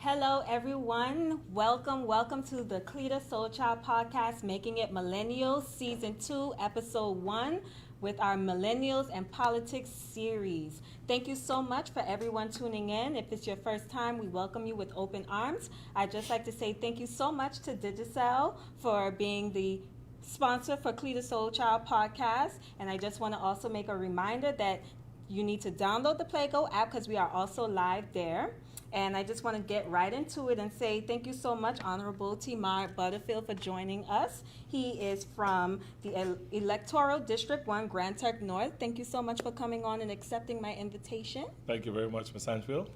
Hello, everyone. Welcome to the Cleta Soul Child podcast, Making It Millennials, Season 2, Episode 1, with our Millennials and Politics series. Thank you so much for everyone tuning in. If it's your first time, we welcome you with open arms. I'd just like to say thank you so much to Digicel for being the sponsor for Cleta Soul Child podcast. And I just want to also make a reminder that you need to download the PlayGo app because we are also live there. And I just want to get right into it and say thank you so much, Honorable Temard Butterfield, for joining us. He is from the Electoral District 1, Grand Turk North. Thank you so much for coming on and accepting my invitation. Thank you very much, Ms. Anfield.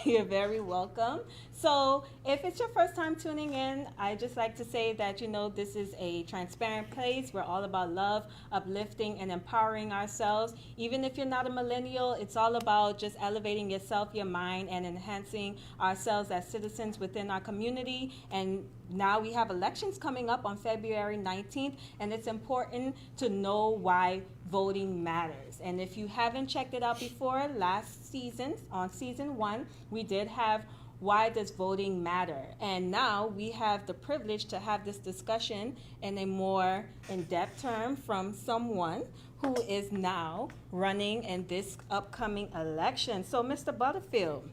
You're very welcome. So if it's your first time tuning in, I just like to say that, this is a transparent place. We're all about love, uplifting, and empowering ourselves. Even if you're not a millennial, it's all about just elevating yourself, your mind, and enhancing ourselves as citizens within our community. And now we have elections coming up on February 19th, and it's important to know why voting matters. And if you haven't checked it out before, last season, on season 1, we did have Why Does Voting Matter? And now we have the privilege to have this discussion in a more in-depth term from someone who is now running in this upcoming election. So, Mr. Butterfield,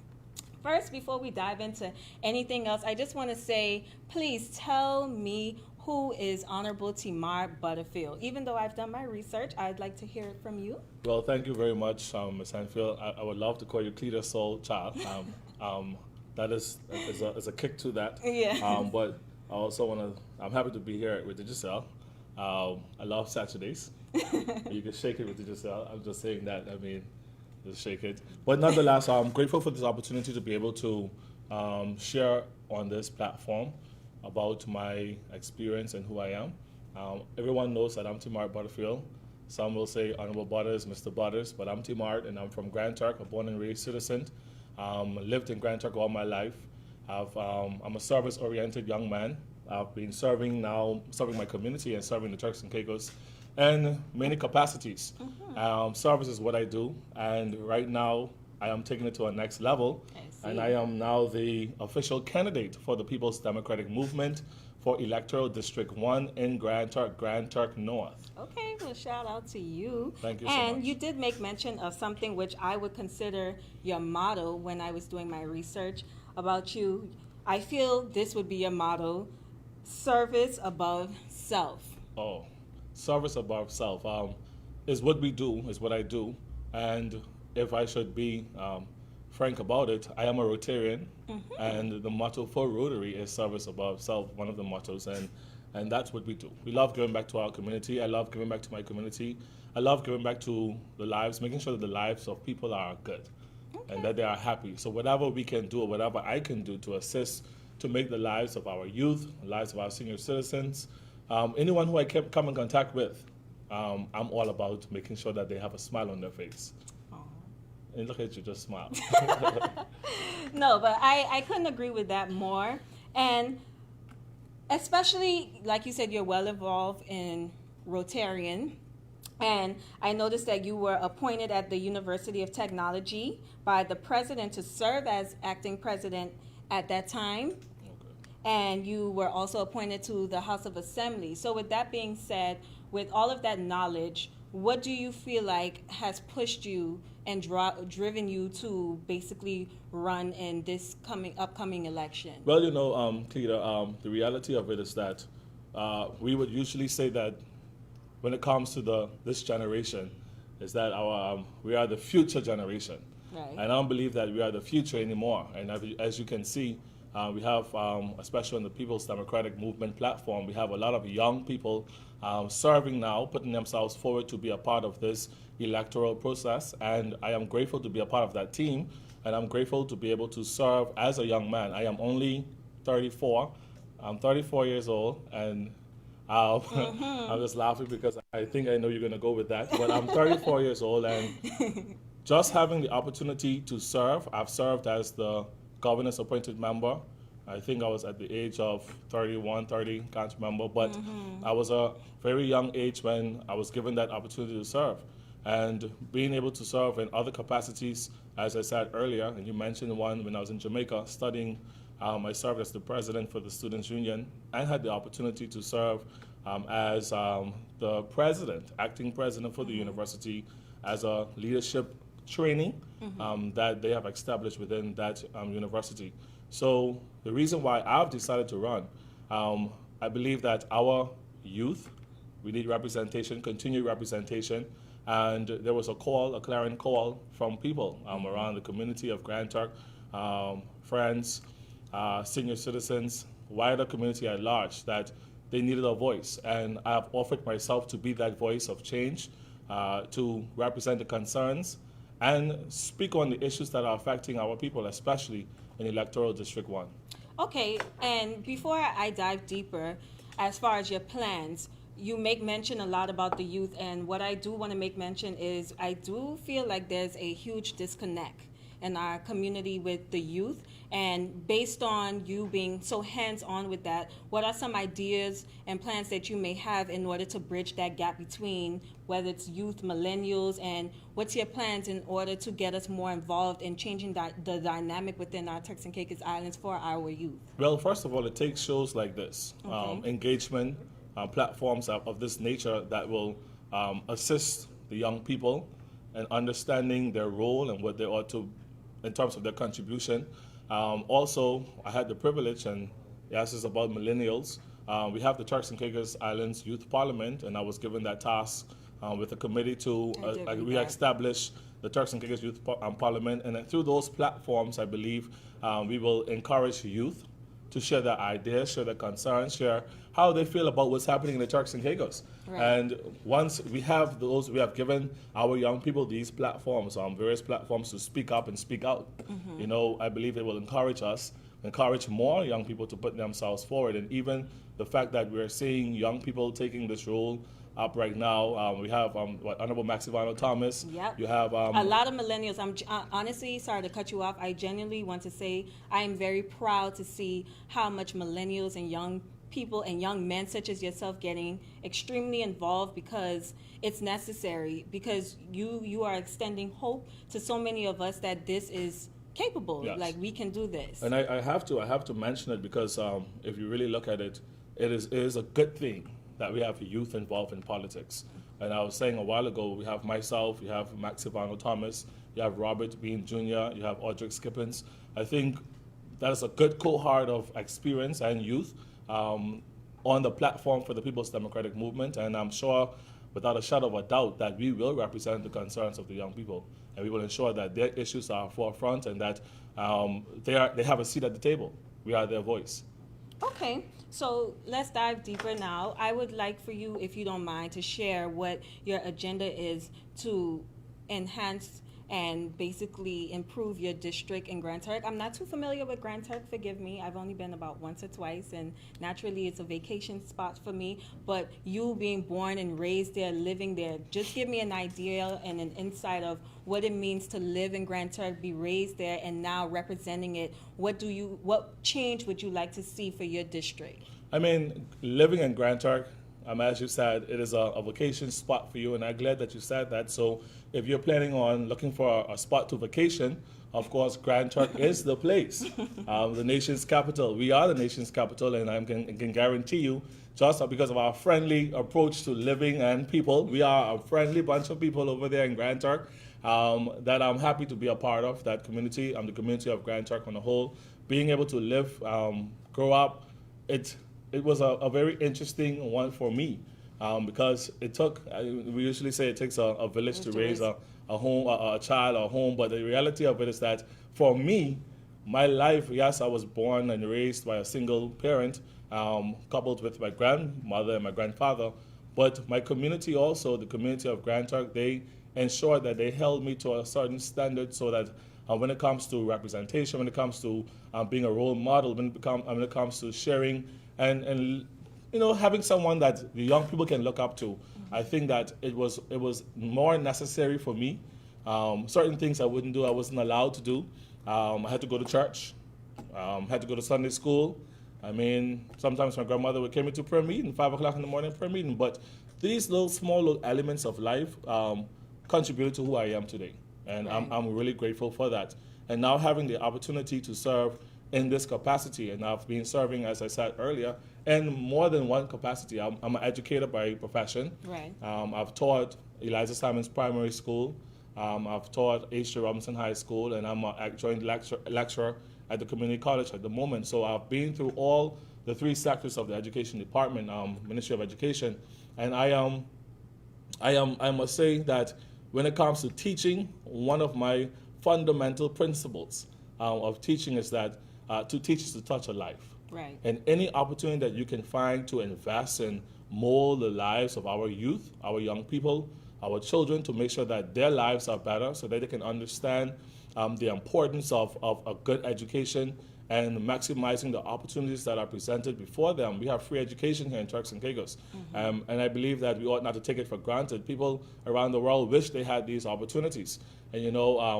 first, before we dive into anything else, I just want to say, please tell me who is Honorable Temard Butterfield. Even though I've done my research, I'd like to hear it from you. Well, thank you very much, Ms. Anfield. I would love to call you Cleta Soul Child. That is a kick to that. Yeah. But I also I'm happy to be here with Digicel. I love Saturdays. You can shake it with Digicel. I'm just saying that. Just shake it. But nonetheless, I'm grateful for this opportunity to be able to share on this platform about my experience and who I am. Everyone knows that I'm Temard Butterfield. Some will say Honorable Butters, Mr. Butters, but I'm Temard, and I'm from Grand Turk, a born and raised citizen. Lived in Grand Turk all my life. I'm a service-oriented young man. I've been serving my community and serving the Turks and Caicos in many capacities. Service is what I do, and right now I am taking it to a next level. And I am now the official candidate for the People's Democratic Movement for Electoral District 1 in Grand Turk North. Okay, well, shout out to you. Thank you so And much. you did make mention of something which I would consider your motto when I was doing my research about you. I feel this would be your motto, service above self. Oh, service above self is what we do, is what I do. And if I should be frank about it, I am a Rotarian, and the motto for Rotary is service above self, one of the mottos, and that's what we do. We love giving back to our community. I love giving back to my community. I love giving back to the lives, making sure that the lives of people are good and that they are happy. So whatever we can do, or whatever I can do to assist to make the lives of our youth, the lives of our senior citizens, anyone who I come in contact with, I'm all about making sure that they have a smile on their face. And look at you, just smile. No, but I couldn't agree with that more. And especially, like you said, you're well involved in Rotarian. And I noticed that you were appointed at the University of Technology by the president to serve as acting president at that time. Okay. And you were also appointed to the House of Assembly. So with that being said, with all of that knowledge, what do you feel like has pushed you and driven you to basically run in this upcoming election? Well, Cleta, the reality of it is that we would usually say that when it comes to this generation, is that we are the future generation. Right. And I don't believe that we are the future anymore. And as you can see, we have, especially on the People's Democratic Movement platform, we have a lot of young people serving now, putting themselves forward to be a part of this electoral process. And I am grateful to be a part of that team. And I'm grateful to be able to serve as a young man. I am only 34. I'm 34 years old. And I'm just laughing because I think I know you're going to go with that. But I'm 34 years old. And just having the opportunity to serve, I've served as the governor's appointed member. I think I was at the age of 31, 30, can't remember, but I was a very young age when I was given that opportunity to serve. And being able to serve in other capacities, as I said earlier, and you mentioned one when I was in Jamaica studying I served as the president for the Students' Union and had the opportunity to serve as the president, acting president for the university as a leadership training that they have established within that university. So the reason why I've decided to run, I believe that our youth, we need representation, continued representation, and there was a call, a clarion call from people around the community of Grand Turk, friends, senior citizens, wider community at large, that they needed a voice. And I've offered myself to be that voice of change, to represent the concerns and speak on the issues that are affecting our people, especially in Electoral District 1. Okay, and before I dive deeper, as far as your plans, you make mention a lot about the youth, and what I do want to make mention is I do feel like there's a huge disconnect in our community with the youth, and based on you being so hands-on with that, what are some ideas and plans that you may have in order to bridge that gap between whether it's youth, millennials, and what's your plans in order to get us more involved in changing the dynamic within our Turks and Caicos Islands for our youth? Well, first of all, it takes shows like this, engagement, platforms of this nature that will assist the young people in understanding their role and what they ought to, in terms of their contribution. Also, I had the privilege, and yes, it's about millennials. We have the Turks and Caicos Islands Youth Parliament, and I was given that task with a committee to re-establish the Turks and Caicos Youth Parliament. And then through those platforms, I believe we will encourage youth to share their ideas, share their concerns, share how they feel about what's happening in the Turks and Caicos. Right. And once we have those, we have given our young people these platforms, various platforms to speak up and speak out. You know, I believe it will encourage more young people to put themselves forward. And even the fact that we're seeing young people taking this role up right now. We have Honorable Maxivano Thomas. Yep. You have a lot of millennials. I'm honestly sorry to cut you off. I genuinely want to say I am very proud to see how much millennials and young people and young men such as yourself getting extremely involved, because it's necessary, because you are extending hope to so many of us that this is capable. Yes. Like, we can do this. And I have to mention it because if you really look at it, it is a good thing that we have youth involved in politics. And I was saying a while ago, we have myself, you have Maxivano Thomas, you have Robert Bean Jr., you have Audric Skippins. I think that is a good cohort of experience and youth on the platform for the People's Democratic Movement. And I'm sure, without a shadow of a doubt, that we will represent the concerns of the young people. And we will ensure that their issues are forefront and that they have a seat at the table. We are their voice. Okay, so let's dive deeper now. I would like for you, if you don't mind, to share what your agenda is to enhance and basically improve your district in Grand Turk. I'm not too familiar with Grand Turk, forgive me. I've only been about once or twice, and naturally it's a vacation spot for me. But you being born and raised there, living there, just give me an idea and an insight of what it means to live in Grand Turk, be raised there, and now representing it. What change would you like to see for your district? I mean, living in Grand Turk, as you said, it is a vacation spot for you, and I'm glad that you said that. So if you're planning on looking for a spot to vacation, of course, Grand Turk is the place. The nation's capital. We are the nation's capital, and I can guarantee you, just because of our friendly approach to living and people, we are a friendly bunch of people over there in Grand Turk that I'm happy to be a part of, that community. The community of Grand Turk on the whole. Being able to live, grow up, it was a very interesting one for me because it took, we usually say it takes a village to raise a home, a child, a home, but the reality of it is that for me, my life, yes, I was born and raised by a single parent, coupled with my grandmother and my grandfather, but my community also, the community of Grand Turk, they ensured that they held me to a certain standard so that when it comes to representation, when it comes to being a role model, when it comes to sharing and having someone that the young people can look up to, I think that it was more necessary for me. Certain things I wouldn't do, I wasn't allowed to do. I had to go to church, had to go to Sunday school. I mean, sometimes my grandmother would carry me to prayer meeting, 5 o'clock in the morning prayer meeting. But these small little elements of life contributed to who I am today. And right. I'm really grateful for that. And now having the opportunity to serve in this capacity, and I've been serving, as I said earlier, in more than one capacity. I'm an educator by profession. Right. I've taught Eliza Simons Primary School. I've taught H.J. Robinson High School, and I'm a joint lecturer at the community college at the moment. So I've been through all the three sectors of the education department, Ministry of Education, and I must say that when it comes to teaching, one of my fundamental principles of teaching is that to teach is to touch a life. Right. And any opportunity that you can find to invest and mold the lives of our youth, our young people, our children, to make sure that their lives are better so that they can understand the importance of a good education and maximizing the opportunities that are presented before them. We have free education here in Turks and Caicos, and I believe that we ought not to take it for granted. People around the world wish they had these opportunities, and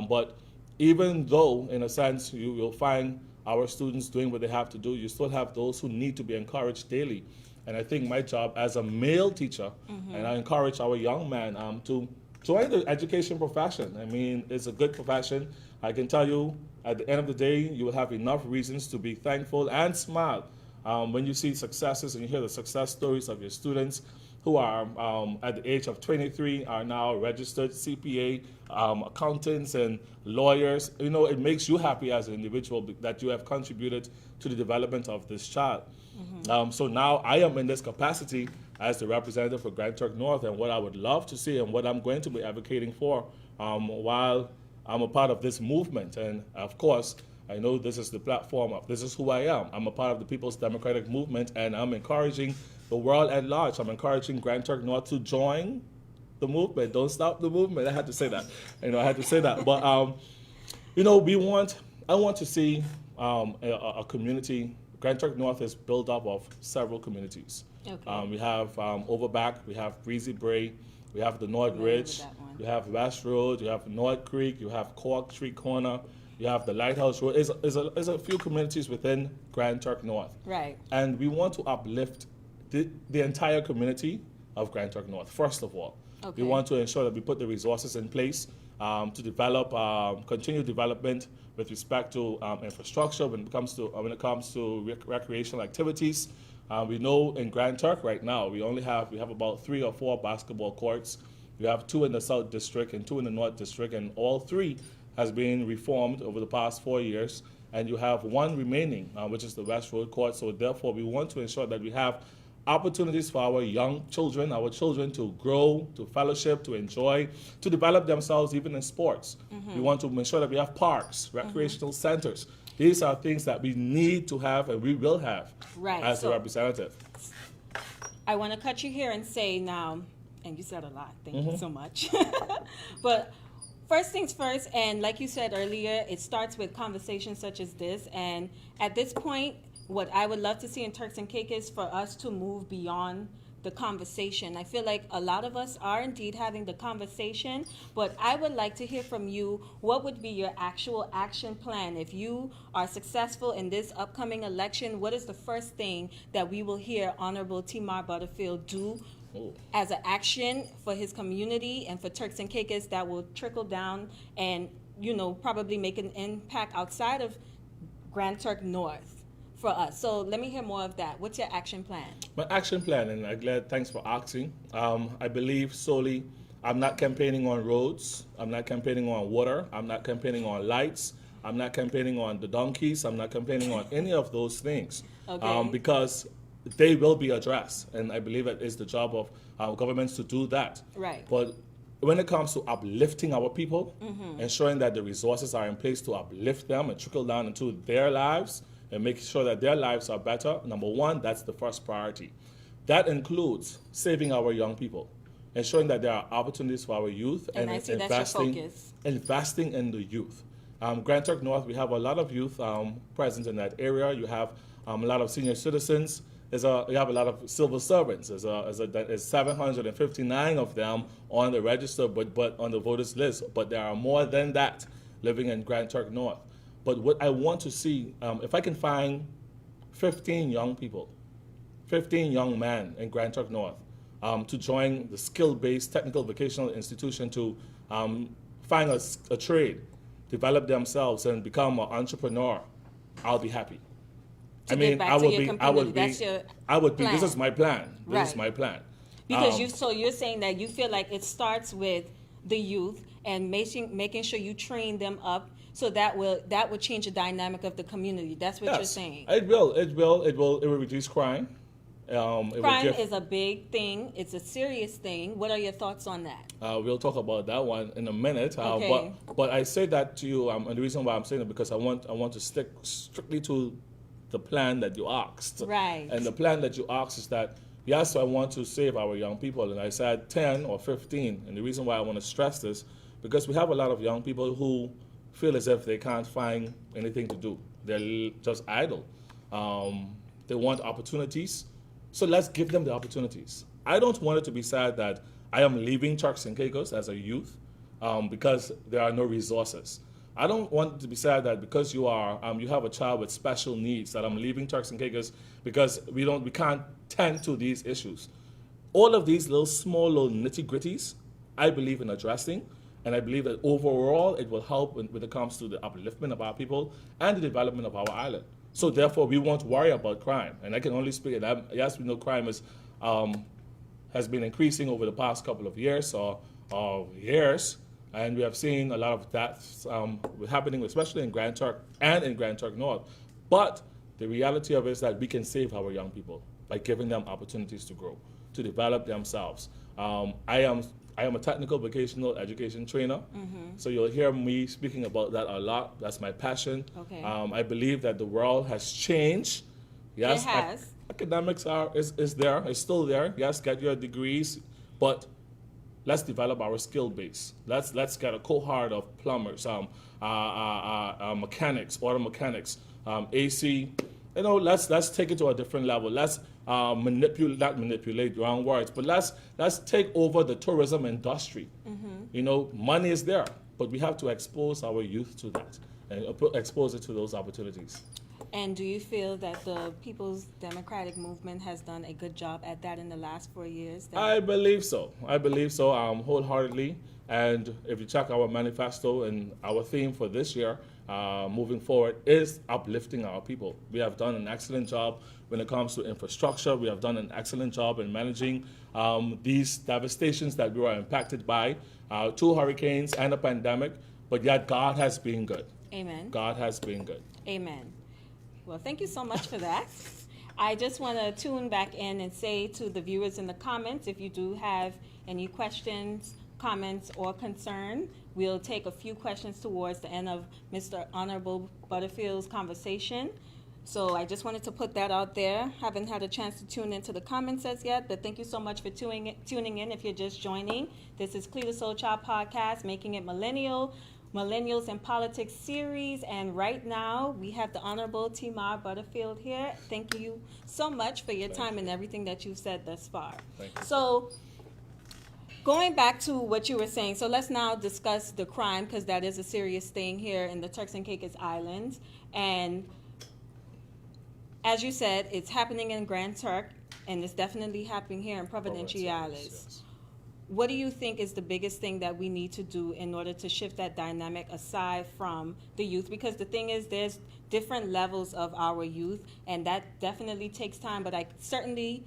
but even though, in a sense, you will find our students doing what they have to do, you still have those who need to be encouraged daily. And I think my job as a male teacher, and I encourage our young man to join the education profession. I mean, it's a good profession. I can tell you, at the end of the day, you will have enough reasons to be thankful and smile when you see successes and you hear the success stories of your students who are at the age of 23 are now registered CPA, accountants and lawyers. It makes you happy as an individual that you have contributed to the development of this child. So now I am in this capacity as the representative for Grand Turk North, and what I would love to see and what I'm going to be advocating for while I'm a part of this movement. And of course, I know this is the platform this is who I am. I'm a part of the People's Democratic Movement, and I'm encouraging the world at large. I'm encouraging Grand Turk North to join the movement. Don't stop the movement. I had to say that. I had to say that. But I want to see a community. Grand Turk North is built up of several communities. Okay. We have Overback, we have Breezy Bray, we have the North Ridge, you have West Road, you have North Creek, you have Cork Street Corner, you have the Lighthouse Road. There's a few communities within Grand Turk North. Right. And we want to uplift the entire community of Grand Turk North, first of all. Okay. We want to ensure that we put the resources in place to develop, continue development with respect to infrastructure when it comes to recreational activities. We know in Grand Turk right now we have about 3 or 4 basketball courts. We have 2 in the South District and 2 in the North District, and all 3 has been reformed over the past 4 years. And you have 1 remaining, which is the West Road Court. So therefore, we want to ensure that we have opportunities for our young children, to grow, to fellowship, to enjoy, to develop themselves even in sports. We want to make sure that we have parks, recreational centers. These are things that we need to have and we will have as a representative. I want to cut you here and say now, and you said a lot, thank you so much. But first things first, and like you said earlier, it starts with conversations such as this. And at this point, what I would love to see in Turks and Caicos is for us to move beyond the conversation. I feel like a lot of us are indeed having the conversation, but I would like to hear from you, what would be your actual action plan? If you are successful in this upcoming election, what is the first thing that we will hear Honorable Temard Butterfield do as an action for his community and for Turks and Caicos that will trickle down and, probably make an impact outside of Grand Turk North for us? So let me hear more of that. What's your action plan? My action plan, and I'm glad, thanks for asking. I believe solely, I'm not campaigning on roads, I'm not campaigning on water, I'm not campaigning on lights, I'm not campaigning on the donkeys, I'm not campaigning on any of those things. Because they will be addressed, and I believe it is the job of governments to do that. Right. But when it comes to uplifting our people, ensuring that the resources are in place to uplift them and trickle down into their lives, and making sure that their lives are better, number one, that's the first priority. That includes saving our young people, ensuring that there are opportunities for our youth, and investing in the youth. Grand Turk North, we have a lot of youth present in that area. You have a lot of senior citizens. You have a lot of civil servants. There's 759 of them on the register, but on the voters list. But there are more than that living in Grand Turk North. But what I want to see, if I can find 15 young people, 15 young men in Grand Turk North to join the skill-based technical vocational institution to find a trade, develop themselves, and become an entrepreneur, I'll be happy. To get back to your community. That's your I would be. plan. This is my plan. This Right. is my plan. Because you're saying that you feel like it starts with the youth and making sure you train them up, so that will change the dynamic of the community. That's what you're saying. It will reduce crime. Crime is a big thing. It's a serious thing. What are your thoughts on that? We'll talk about that one in a minute. Okay. But I say that to you, and the reason why I'm saying it because I want to stick strictly to the plan that you asked. Right. And the plan that you asked is that yes, I want to save our young people, and I said 10 or 15. And the reason why I want to stress this because we have a lot of young people who feel as if they can't find anything to do. They're just idle. They want opportunities. So let's give them the opportunities. I don't want it to be said that I am leaving Turks and Caicos as a youth because there are no resources. I don't want it to be said that because you have a child with special needs that I'm leaving Turks and Caicos because we can't tend to these issues. All of these small little nitty-gritties, I believe in addressing, and I believe that overall it will help when it comes to the upliftment of our people and the development of our island. So therefore, we won't worry about crime. And I can only speak that, yes, we know crime has been increasing over the past couple of years or years, and we have seen a lot of deaths happening, especially in Grand Turk and in Grand Turk North. But the reality of it is that we can save our young people by giving them opportunities to grow, to develop themselves. I am a technical vocational education trainer, so you'll hear me speaking about that a lot. That's my passion. Okay. I believe that the world has changed. Yes, it has. Academics is there, it's still there. Yes, get your degrees, but let's develop our skill base. Let's get a cohort of plumbers, mechanics, auto mechanics, AC. Let's take it to a different level. Let's not manipulate, wrong words, but let's take over the tourism industry. Money is there, but we have to expose our youth to that and expose it to those opportunities. And do you feel that the People's Democratic Movement has done a good job at that in the last 4 years? I believe so. Wholeheartedly. And if you check our manifesto and our theme for this year, moving forward, is uplifting our people. We have done an excellent job when it comes to infrastructure. We have done an excellent job in managing these devastations that we were impacted by, 2 hurricanes and a pandemic. But yet God has been good. Amen. God has been good. Amen. Well, thank you so much for that. I just want to tune back in and say to the viewers in the comments, if you do have any questions, comments, or concern, we'll take a few questions towards the end of Mr. Honorable Butterfield's conversation. So I just wanted to put that out there. Haven't had a chance to tune into the comments as yet, but thank you so much for tuning in if you're just joining. This is Cleta Soul Child Podcast, Making It Millennial, Millennials in Politics series, and right now we have the Honorable Temard Butterfield here. Thank you so much for your time and everything that you've said thus far. Thank you. So going back to what you were saying, so let's now discuss the crime, because that is a serious thing here in the Turks and Caicos Islands. And as you said, it's happening in Grand Turk, and it's definitely happening here in Providenciales. Yes. What do you think is the biggest thing that we need to do in order to shift that dynamic aside from the youth? Because the thing is, there's different levels of our youth, and that definitely takes time. But I certainly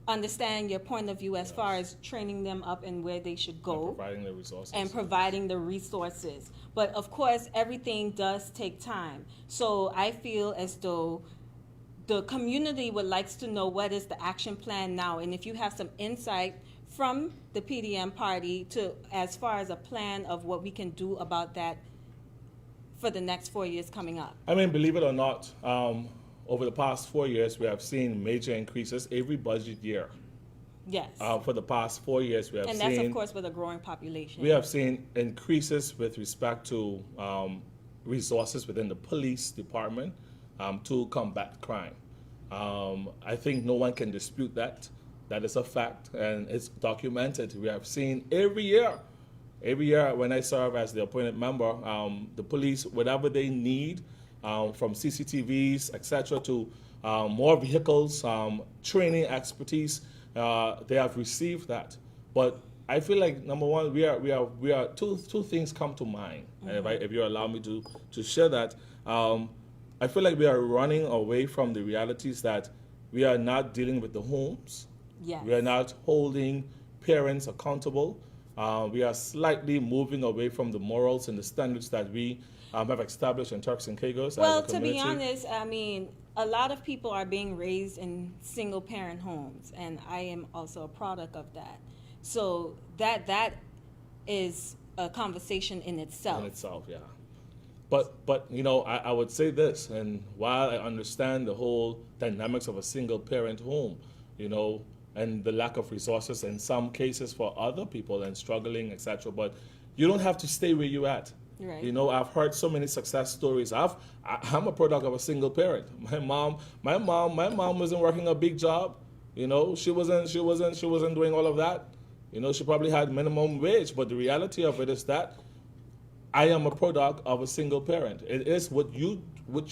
understand your point of view as far as training them up and where they should go. And providing the resources. And providing the resources. But of course, everything does take time. So I feel as though the community would like to know what is the action plan now. And if you have some insight from the PDM party to as far as a plan of what we can do about that for the next 4 years coming up. I mean, believe it or not, over the past 4 years, we have seen major increases every budget year. Yes. For the past 4 years, we have seen... And that's, of course, with a growing population. We have seen increases with respect to resources within the police department to combat crime. I think no one can dispute that. That is a fact, and it's documented. We have seen every year when I serve as the appointed member, the police, whatever they need, from CCTVs, etc., to more vehicles, training expertise, they have received that. But I feel like, number one, we are two things come to mind. Mm-hmm. And if you allow me to share that, I feel like we are running away from the realities that we are not dealing with the homes. Yes. We are not holding parents accountable. We are slightly moving away from the morals and the standards that we have established in Turks and Caicos Well, as a to be community. honest, I mean, a lot of people are being raised in single-parent homes, and I am also a product of that. So that is a conversation in itself. In itself, yeah. But you know, I would say this, and while I understand the whole dynamics of a single parent home, you know, and the lack of resources in some cases for other people and struggling, etc. But you don't have to stay where you're at. Right. You know, I've heard so many success stories. I'm a product of a single parent. My mom wasn't working a big job. You know, she wasn't doing all of that. You know, she probably had minimum wage. But the reality of it is that I am a product of a single parent. It is what you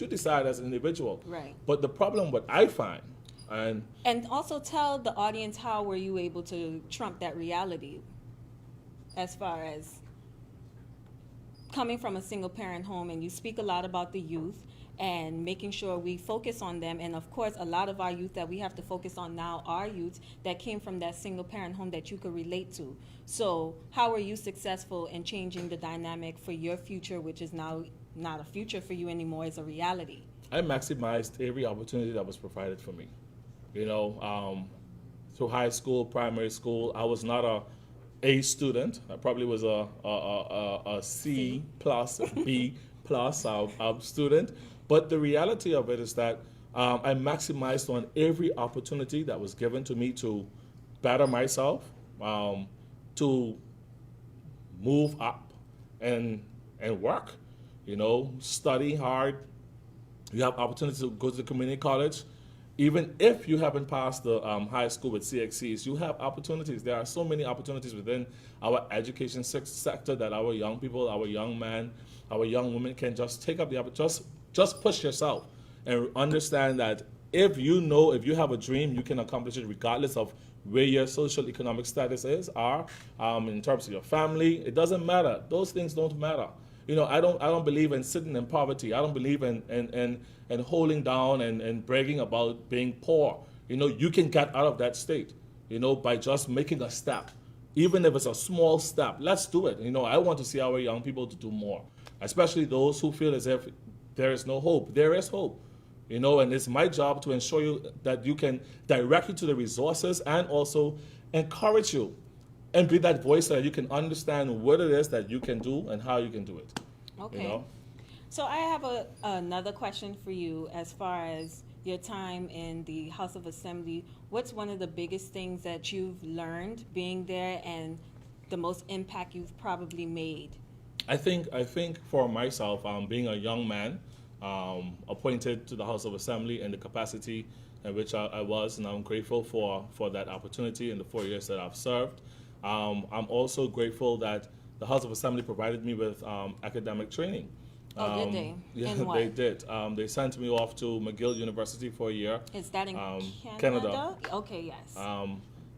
decide as an individual. Right. But the problem, what I find, And also tell the audience, how were you able to trump that reality as far as coming from a single parent home? And you speak a lot about the youth and making sure we focus on them. And of course, a lot of our youth that we have to focus on now are youth that came from that single parent home that you could relate to. So how are you successful in changing the dynamic for your future, which is now not a future for you anymore, it's a reality? I maximized every opportunity that was provided for me. You know, through high school, primary school, I was not a student. I probably was a C plus, B plus student. But the reality of it is that I maximized on every opportunity that was given to me to better myself, to move up and work. You know, study hard. You have opportunities to go to the community college. Even if you haven't passed the high school with CXCs, you have opportunities. There are so many opportunities within our education sector that our young people, our young men, our young women can just take up the opportunity. Just push yourself and understand that if you have a dream, you can accomplish it regardless of where your social economic status are in terms of your family. It doesn't matter. Those things don't matter. You know, I don't believe in sitting in poverty. I don't believe in holding down and bragging about being poor. You know, you can get out of that state, you know, by just making a step. Even if it's a small step, let's do it. You know, I want to see our young people to do more, especially those who feel as if there is no hope. There is hope. You know, and it's my job to ensure you that you can direct you to the resources and also encourage you and be that voice so that you can understand what it is that you can do and how you can do it. Okay. You know? So I have another question for you as far as your time in the House of Assembly. What's one of the biggest things that you've learned being there and the most impact you've probably made? I think for myself, being a young man, appointed to the House of Assembly in the capacity in which I was, and I'm grateful for that opportunity in the 4 years that I've served. I'm also grateful that the House of Assembly provided me with academic training. Oh, did they? Yeah, In what? they did. They sent me off to McGill University for a year. Is that in Canada? Canada. Okay, yes.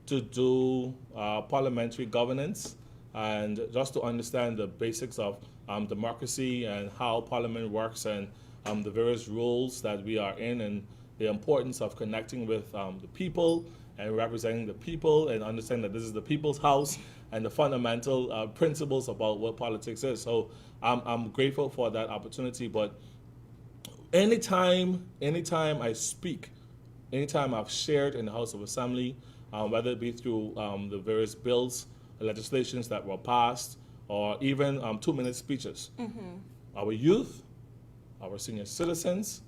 To do parliamentary governance and just to understand the basics of democracy and how parliament works and the various roles that we are in and the importance of connecting with the people and representing the people and understanding that this is the people's house and the fundamental principles about what politics is. So I'm grateful for that opportunity. But anytime I speak, anytime I've shared in the House of Assembly, whether it be through the various bills, legislations that were passed, or even 2-minute speeches, our youth, our senior citizens,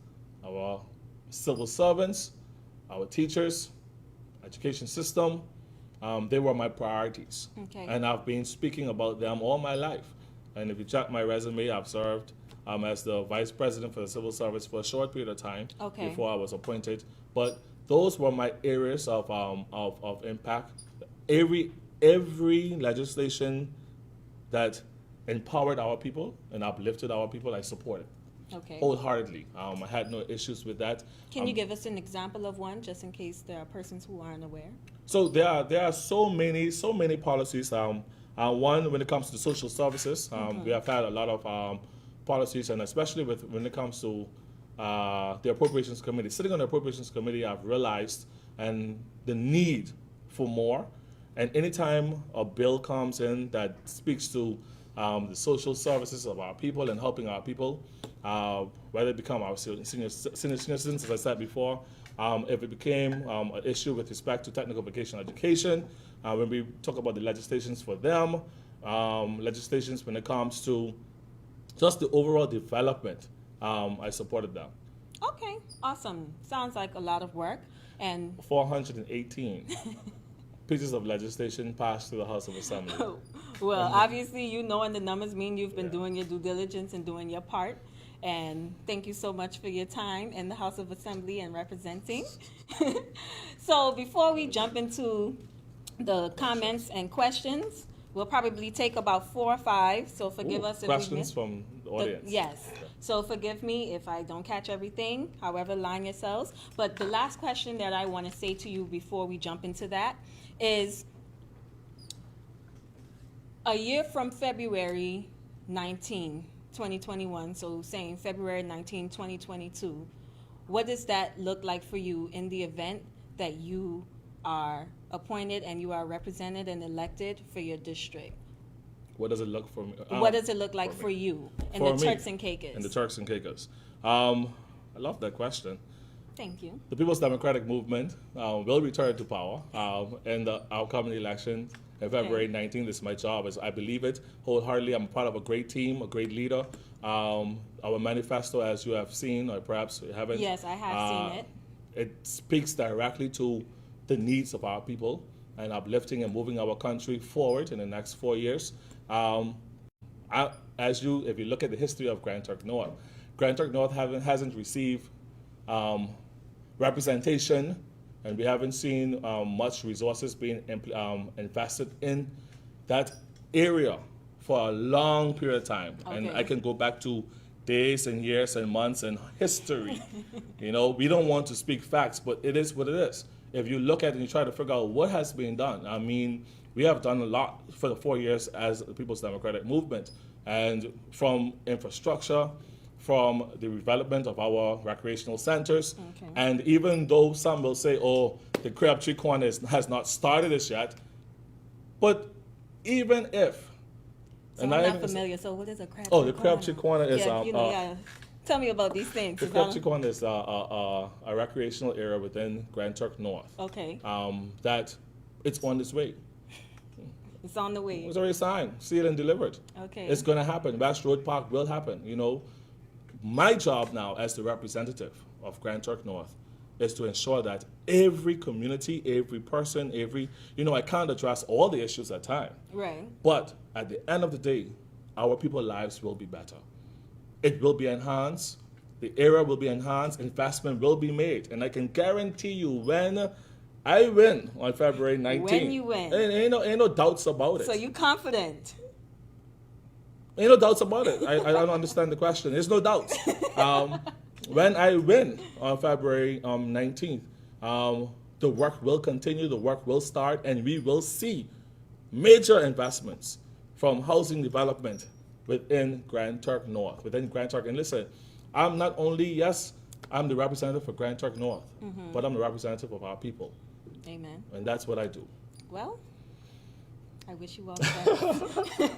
our civil servants, our teachers, education system, they were my priorities. Okay. And I've been speaking about them all my life. And if you check my resume, I've served as the vice president for the civil service for a short period of time before I was appointed. But those were my areas of impact. Every legislation that empowered our people and uplifted our people, I supported. Okay. Wholeheartedly. I had no issues with that. Can you give us an example of one, just in case there are persons who aren't aware? So there are so many policies. One, when it comes to social services, we have had a lot of policies, and especially when it comes to the appropriations committee, sitting on the appropriations committee, I've realized and the need for more. And anytime a bill comes in that speaks to the social services of our people and helping our people, whether it become our senior citizens, as I said before, if it became an issue with respect to technical vocational education, when we talk about the legislations for them, legislations when it comes to just the overall development, I supported them. Okay, awesome. Sounds like a lot of work. And 418 pieces of legislation passed through the House of Assembly. Well, obviously, you knowing the numbers mean you've been doing your due diligence and doing your part. And thank you so much for your time in the House of Assembly and representing. So before we jump into the comments and questions, we'll probably take about 4 or 5. So forgive us if we questions from the audience. Yes. So forgive me if I don't catch everything, however, line yourselves. But the last question that I want to say to you before we jump into that is, a year from February 19, 2021, so saying February 19, 2022, what does that look like for you in the event that you are appointed and you are represented and elected for your district? What does it look for me? What does it look like for you in the Turks and Caicos? In the Turks and Caicos. I love that question. Thank you. The People's Democratic Movement will return to power in the upcoming election on February 19th. This is my job, as I believe it wholeheartedly. I'm part of a great team, a great leader. Our manifesto, as you have seen, or perhaps you haven't. Yes, I have seen it. It speaks directly to the needs of our people and uplifting and moving our country forward in the next 4 years. If you look at the history of Grand Turk North hasn't received representation, and we haven't seen much resources being invested in that area for a long period of time. Okay. And I can go back to days and years and months and history. We don't want to speak facts, but it is what it is. If you look at it and you try to figure out what has been done, I mean, we have done a lot for the 4 years as the People's Democratic Movement, and from infrastructure, from the development of our recreational centers, and even though some will say, oh, the Crabtree Corner has not started this yet, but even if, so I'm not familiar, so what is a Crabtree Corner? Oh, the Crabtree Corner is tell me about these things. The Crabtree Corner is a recreational area within Grand Turk North. Okay. That it's on its way. It's on the way. It's already signed, sealed, and delivered. Okay. It's going to happen. Bass Road Park will happen. My job now as the representative of Grand Turk North is to ensure that every community, every person, I can't address all the issues at time. Right. But at the end of the day, our people's lives will be better. It will be enhanced. The area will be enhanced. Investment will be made. And I can guarantee you when I win on February 19th. When you win. Ain't no doubts about it. So you confident? Ain't no doubts about it. I don't understand the question. There's no doubts. When I win on February 19th, the work will continue, the work will start, and we will see major investments from housing development within Grand Turk North, within Grand Turk. And listen, I'm not only, I'm the representative for Grand Turk North, but I'm the representative of our people. Amen. And that's what I do. Well, I wish you all the best.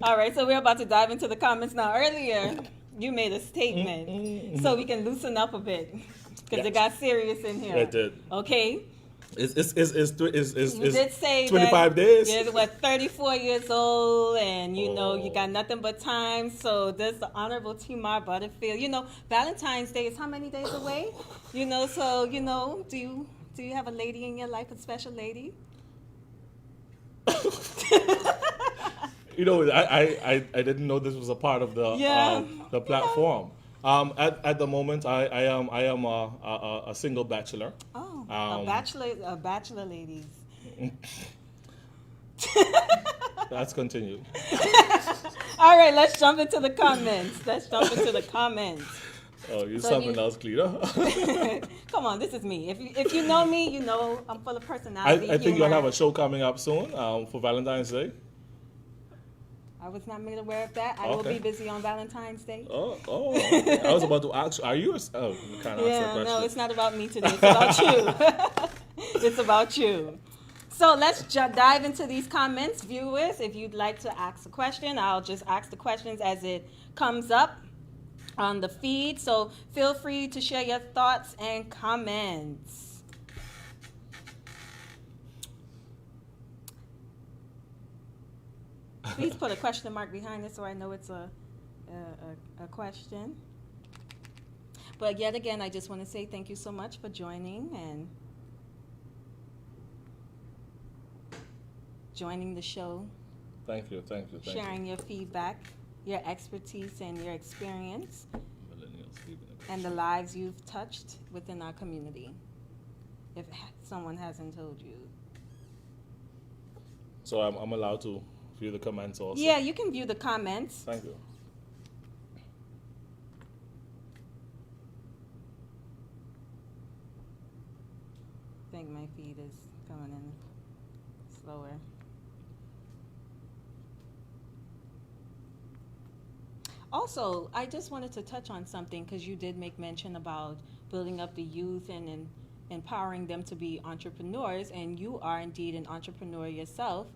All right, so we're about to dive into the comments now. Earlier, you made a statement, so we can loosen up a bit, because it got serious in here. It did. Okay. You did say 25 days. You're 34 years old, and you got nothing but time. So there's the Honorable Temard Butterfield. Valentine's Day is how many days away? So do you have a lady in your life, a special lady? I didn't know this was a part of the platform. At the moment, I am a single bachelor. Oh, a bachelor, ladies. Let's continue. All right, let's jump into the comments. Oh, you're something else, Cleta. Come on, this is me. If you know me, I'm full of personality. I think you'll have a show coming up soon for Valentine's Day. I was not made aware of that. I will Okay. be busy on Valentine's Day. Oh, okay. I was about to ask, are you? Oh, you can't answer that Yeah, question. no, it's not about me today. It's about you. It's about you. So let's dive into these comments, viewers. If you'd like to ask a question, I'll just ask the questions as it comes up on the feed. So feel free to share your thoughts and comments. Please put a question mark behind it so I know it's a question. But yet again, I just want to say thank you so much for joining and joining the show, Thank you. sharing your feedback, your expertise, and your experience, Millennials leaving the and the lives you've touched within our community. If someone hasn't told you. So I'm allowed to view the comments also? Yeah, you can view the comments. Thank you. I think my feed is coming in slower. Also, I just wanted to touch on something because you did make mention about building up the youth and empowering them to be entrepreneurs, and you are indeed an entrepreneur yourself.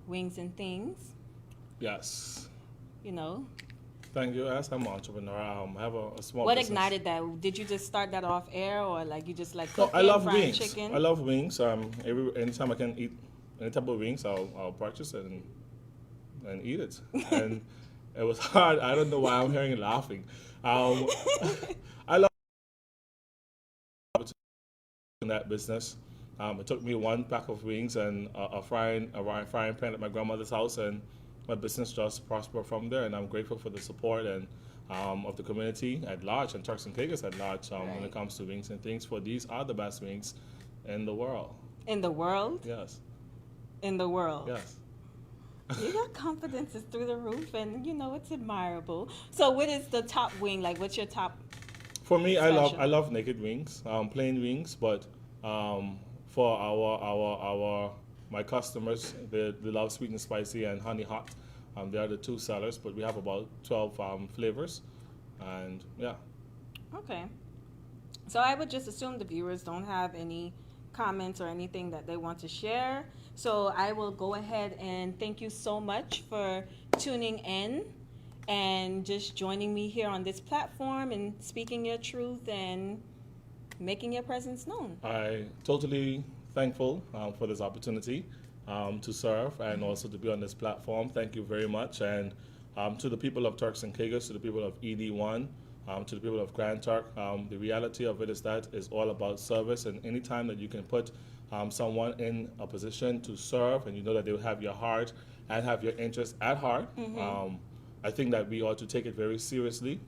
Wings and Things, Yes. you know. Thank you. As I'm an entrepreneur, I have a small What business. ignited that? Did you just start that off air, or like you just like No, cooking, I love frying wings. chicken? I love wings. Anytime I can eat any type of wings, I'll purchase it and eat it. And it was hard. I don't know why I'm hearing it laughing. I love in that business. It took me one pack of wings and a frying pan at my grandmother's house, and my business just prospered from there. And I'm grateful for the support and of the community at large and Turks and Caicos at large when Right. it comes to wings and things. For these are the best wings in the world. In the world? Yes, In the world. yes. Your confidence is through the roof, and you know it's admirable. So, what is the top wing? Like, what's your top? For me, Special. I love naked wings, plain wings. But for my customers, they love sweet and spicy and honey hot. They are the two sellers, but we have about 12 flavors, and yeah. Okay. So, I would just assume the viewers don't have any comments or anything that they want to share. So, I will go ahead and thank you so much for tuning in and just joining me here on this platform and speaking your truth and making your presence known. I totally thankful for this opportunity to serve and also to be on this platform. Thank you very much. And to the people of Turks and Caicos, to the people of ED1, to the people of Grand Turk, the reality of it is that it's all about service. And anytime that you can put someone in a position to serve, and you know that they will have your heart and have your interest at heart, I think that we ought to take it very seriously.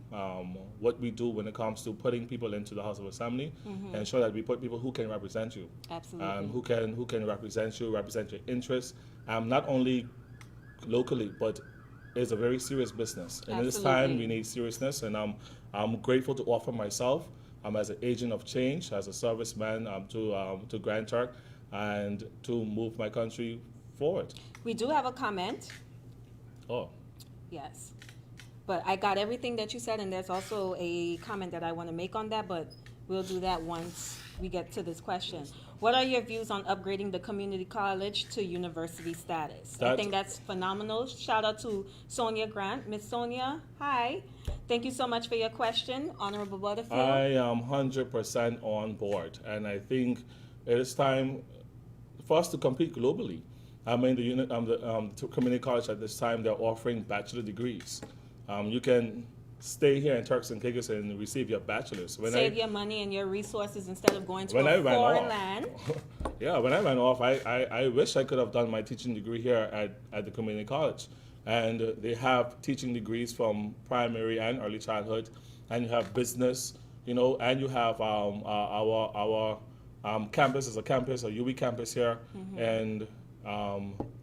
What we do when it comes to putting people into the House of Assembly, and ensure that we put people who can represent you, Absolutely. who can represent you, represent your interests, not only locally, but it's a very serious business. And in this time, Absolutely. we need seriousness, and I'm grateful to offer myself as an agent of change, as a serviceman to Grand Turk, and to move my country forward. We do have a comment. Oh. Yes. But I got everything that you said, and there's also a comment that I want to make on that, but we'll do that once we get to this question. What are your views on upgrading the community college to university status? I think that's phenomenal. Shout out to Sonia Grant. Miss Sonia, hi. Thank you so much for your question, Honorable Butterfield. I am 100% on board, and I think it is time for us to compete globally. I mean, the community college at this time, they're offering bachelor degrees. You can stay here in Turks and Caicos and receive your bachelor's. Save your money and your resources instead of going to when I a ran foreign off, land. Yeah, when I ran off, I wish I could have done my teaching degree here at the community college. And they have teaching degrees from primary and early childhood, and you have business, and you have our campus is a campus, a UE campus here, and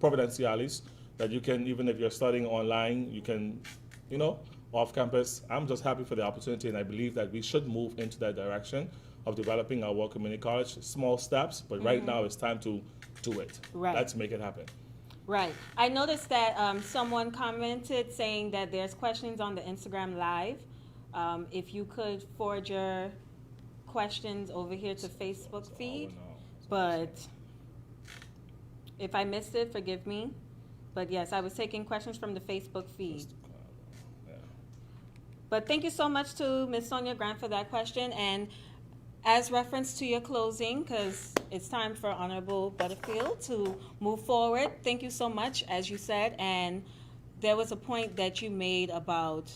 Providenciales, that you can, even if you're studying online, you can, off campus. I'm just happy for the opportunity, and I believe that we should move into that direction of developing our community college. Small steps, but right now it's time to do it. Right. Let's make it happen. Right. I noticed that someone commented saying that there's questions on the Instagram Live. If you could forward your questions over here to Facebook So I feed, will know. but if I missed it, forgive me. But yes, I was taking questions from the Facebook feed. Yeah. But thank you so much to Ms. Sonia Grant for that question. And as reference to your closing, because it's time for Honorable Butterfield to move forward, thank you so much, as you said. And there was a point that you made about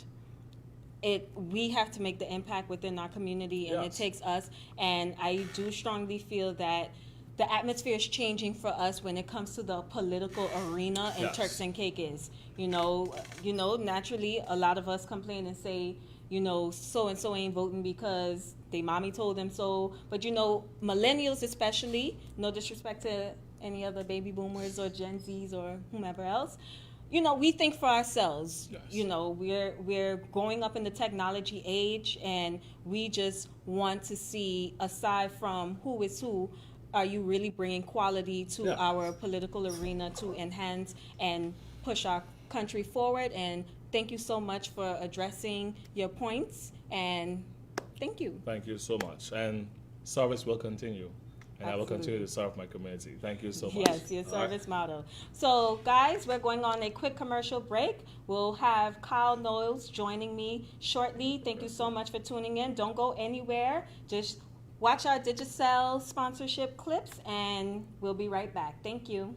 it. We have to make the impact within our community, and it Yes. takes us. And I do strongly feel that the atmosphere is changing for us when it comes to the political arena and Yes. Turks and Caicos. Naturally, a lot of us complain and say, so and so ain't voting because they mommy told them so. But millennials especially, no disrespect to any other baby boomers or Gen Zs or whomever else, we think for ourselves. Yes. We're growing up in the technology age, and we just want to see, aside from who is who, are you really bringing quality to Yeah. our political arena to enhance and push our country forward? And thank you so much for addressing your points, and thank you. Thank you so much. And service will continue. And I will continue Absolutely. to serve my community. Thank you so much. Yes, your All right. service model. So, guys, we're going on a quick commercial break. We'll have Kyle Knowles joining me shortly. Thank you so much for tuning in. Don't go anywhere. Just watch our Digicel sponsorship clips, and we'll be right back. Thank you.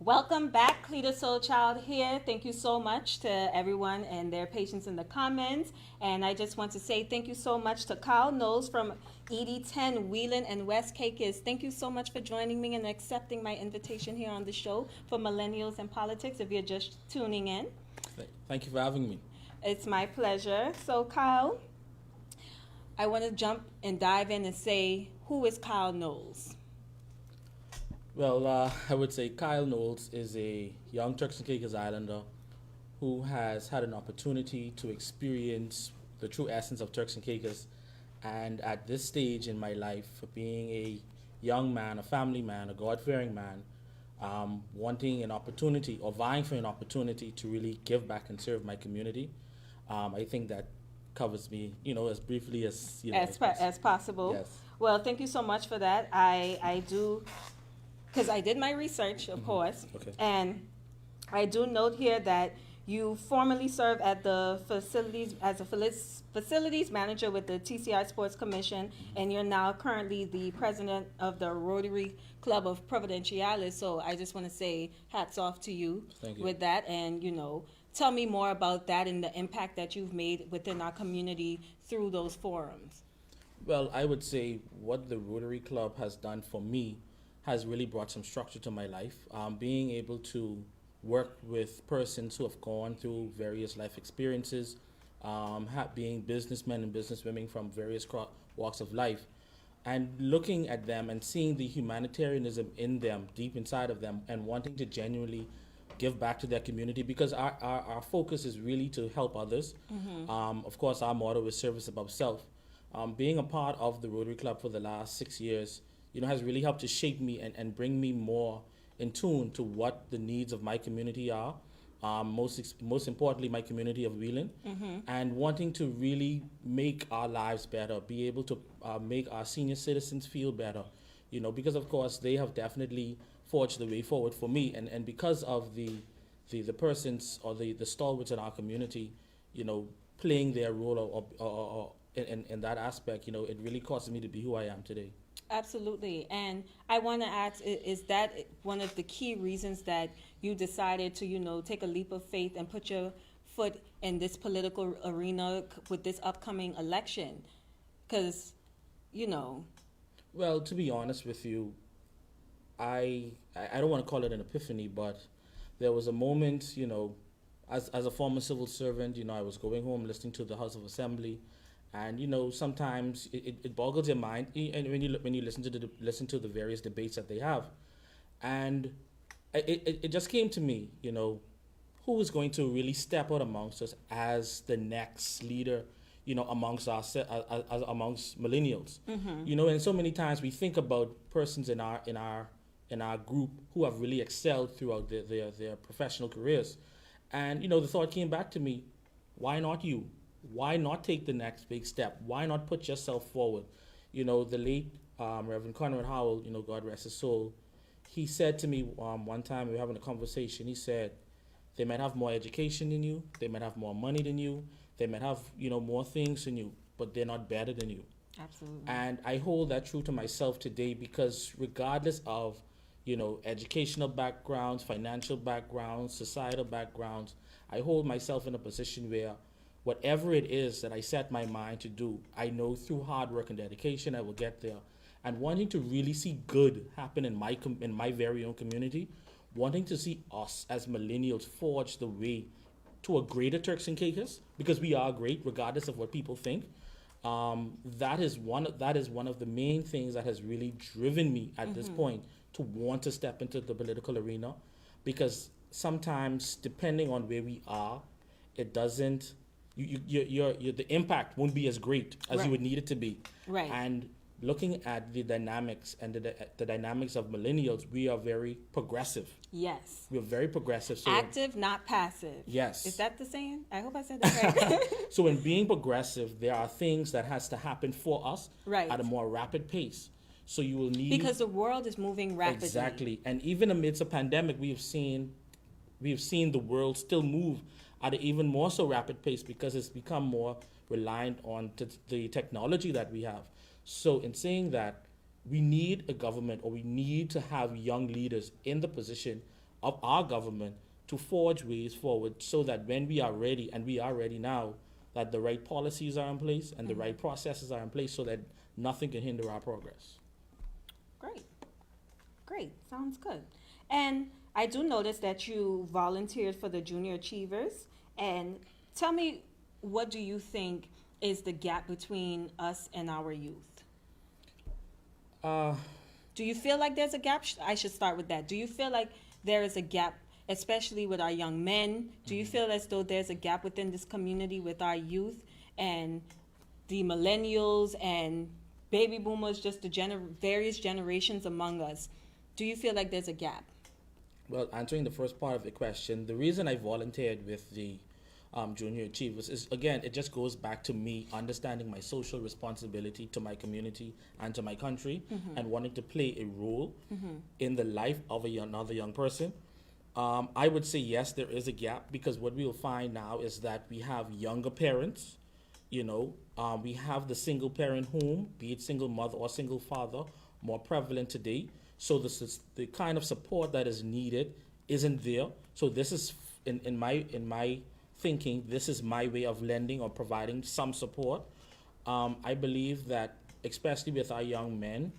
Welcome back, Cleta Soul Child here. Thank you so much to everyone and their patience in the comments. And I just want to say thank you so much to Kyle Knowles from ED10 Wheeling and West Cakes. Thank you so much for joining me and accepting my invitation here on the show for Millennials and Politics, if you're just tuning in. Thank you for having me. It's my pleasure. So, Kyle, I want to jump and dive in and say, who is Kyle Knowles? Well, I would say Kyle Knowles is a young Turks and Caicos Islander who has had an opportunity to experience the true essence of Turks and Caicos. And at this stage in my life, being a young man, a family man, a God-fearing man, wanting an opportunity or vying for an opportunity to really give back and serve my community, I think that covers me, as briefly as as possible. Yes. Well, thank you so much for that. I do. Because I did my research, of course, Okay. and I do note here that you formerly served at the facilities as a facilities manager with the TCI Sports Commission, and you're now currently the president of the Rotary Club of Providenciales. So I just want to say hats off to you, Thank you. with that, and tell me more about that and the impact that you've made within our community through those forums. Well, I would say what the Rotary Club has done for me has really brought some structure to my life. Being able to work with persons who have gone through various life experiences, being businessmen and businesswomen from various walks of life, and looking at them and seeing the humanitarianism in them, deep inside of them, and wanting to genuinely give back to their community, because our focus is really to help others. Of course, our motto is service above self. Being a part of the Rotary Club for the last 6 years, has really helped to shape me and bring me more in tune to what the needs of my community are. Most importantly, my community of Wheeling, and wanting to really make our lives better, be able to make our senior citizens feel better, because of course they have definitely forged the way forward for me, and because of the persons or the stalwarts in our community, playing their role or in that aspect, it really caused me to be who I am today. Absolutely. And I want to ask, is that one of the key reasons that you decided to, take a leap of faith and put your foot in this political arena with this upcoming election? Because, Well, to be honest with you, I don't want to call it an epiphany, but there was a moment, as a former civil servant, I was going home listening to the House of Assembly. And sometimes it boggles your mind, and when you listen to the various debates that they have, and it just came to me, who is going to really step out amongst us as the next leader, amongst amongst millennials, and so many times we think about persons in our group who have really excelled throughout their professional careers, and the thought came back to me, why not you? Why not take the next big step? Why not put yourself forward? The late Reverend Conrad Howell, God rest his soul, he said to me one time, we were having a conversation, he said, they might have more education than you, they might have more money than you, they might have, more things than you, but they're not better than you. Absolutely. And I hold that true to myself today, because regardless of, educational backgrounds, financial backgrounds, societal backgrounds, I hold myself in a position where whatever it is that I set my mind to do, I know through hard work and dedication I will get there. And wanting to really see good happen in my very own community, wanting to see us as millennials forge the way to a greater Turks and Caicos, because we are great regardless of what people think. That is one of the main things that has really driven me at this point to want to step into the political arena, because sometimes depending on where we are, it doesn't. The impact won't be as great as you would need it to be. Right. And looking at the dynamics and the dynamics of millennials, we are very progressive. Yes. We are very progressive. So active, not passive. Yes. Is that the saying? I hope I said that right. So in being progressive, there are things that has to happen for us Right. at a more rapid pace. So you will need, because the world is moving rapidly. exactly. And even amidst a pandemic, we have seen the world still move at an even more so rapid pace, because it's become more reliant on the technology that we have. So in saying that, we need a government, or we need to have young leaders in the position of our government to forge ways forward so that when we are ready, and we are ready now, that the right policies are in place and the right processes are in place so that nothing can hinder our progress. Great. Great. Sounds good. And I do notice that you volunteered for the Junior Achievers. And tell me, what do you think is the gap between us and our youth? Do you feel like there's a gap? I should start with that. Do you feel like there is a gap, especially with our young men? Do you feel as though there's a gap within this community with our youth and the millennials and baby boomers, just the various generations among us? Do you feel like there's a gap? Well, answering the first part of the question, the reason I volunteered with the Junior Achievers is, again, it just goes back to me understanding my social responsibility to my community and to my country, and wanting to play a role in the life of another young person. I would say yes, there is a gap, because what we will find now is that we have younger parents, we have the single parent home, be it single mother or single father, more prevalent today. So the kind of support that is needed isn't there. So this is, in my thinking, this is my way of lending or providing some support. I believe that, especially with our young men,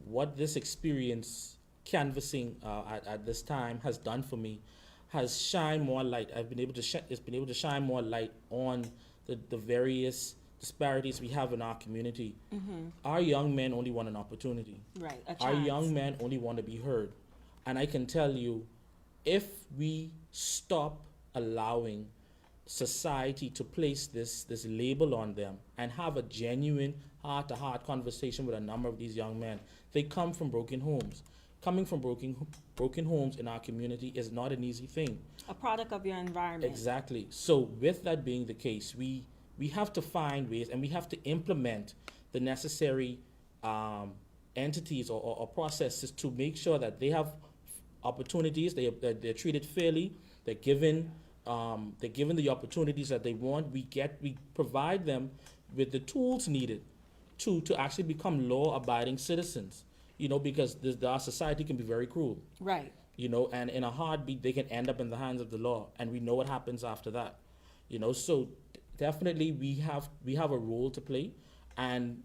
what this experience canvassing at this time has done for me has shined more light. It's been able to shine more light on the various disparities we have in our community. Our young men only want an opportunity. Right, a chance. Our young men only want to be heard. And I can tell you, if we stop allowing society to place this label on them and have a genuine heart-to-heart conversation with a number of these young men, they come from broken homes. Coming from broken homes in our community is not an easy thing. A product of your environment. Exactly. So with that being the case, we have to find ways, and we have to implement the necessary entities or processes to make sure that they have opportunities, they're treated fairly, they're given the opportunities that they want. We provide them with the tools needed to actually become law-abiding citizens. Because our society can be very cruel. Right. And in a heartbeat, they can end up in the hands of the law, and we know what happens after that. So definitely we have a role to play, and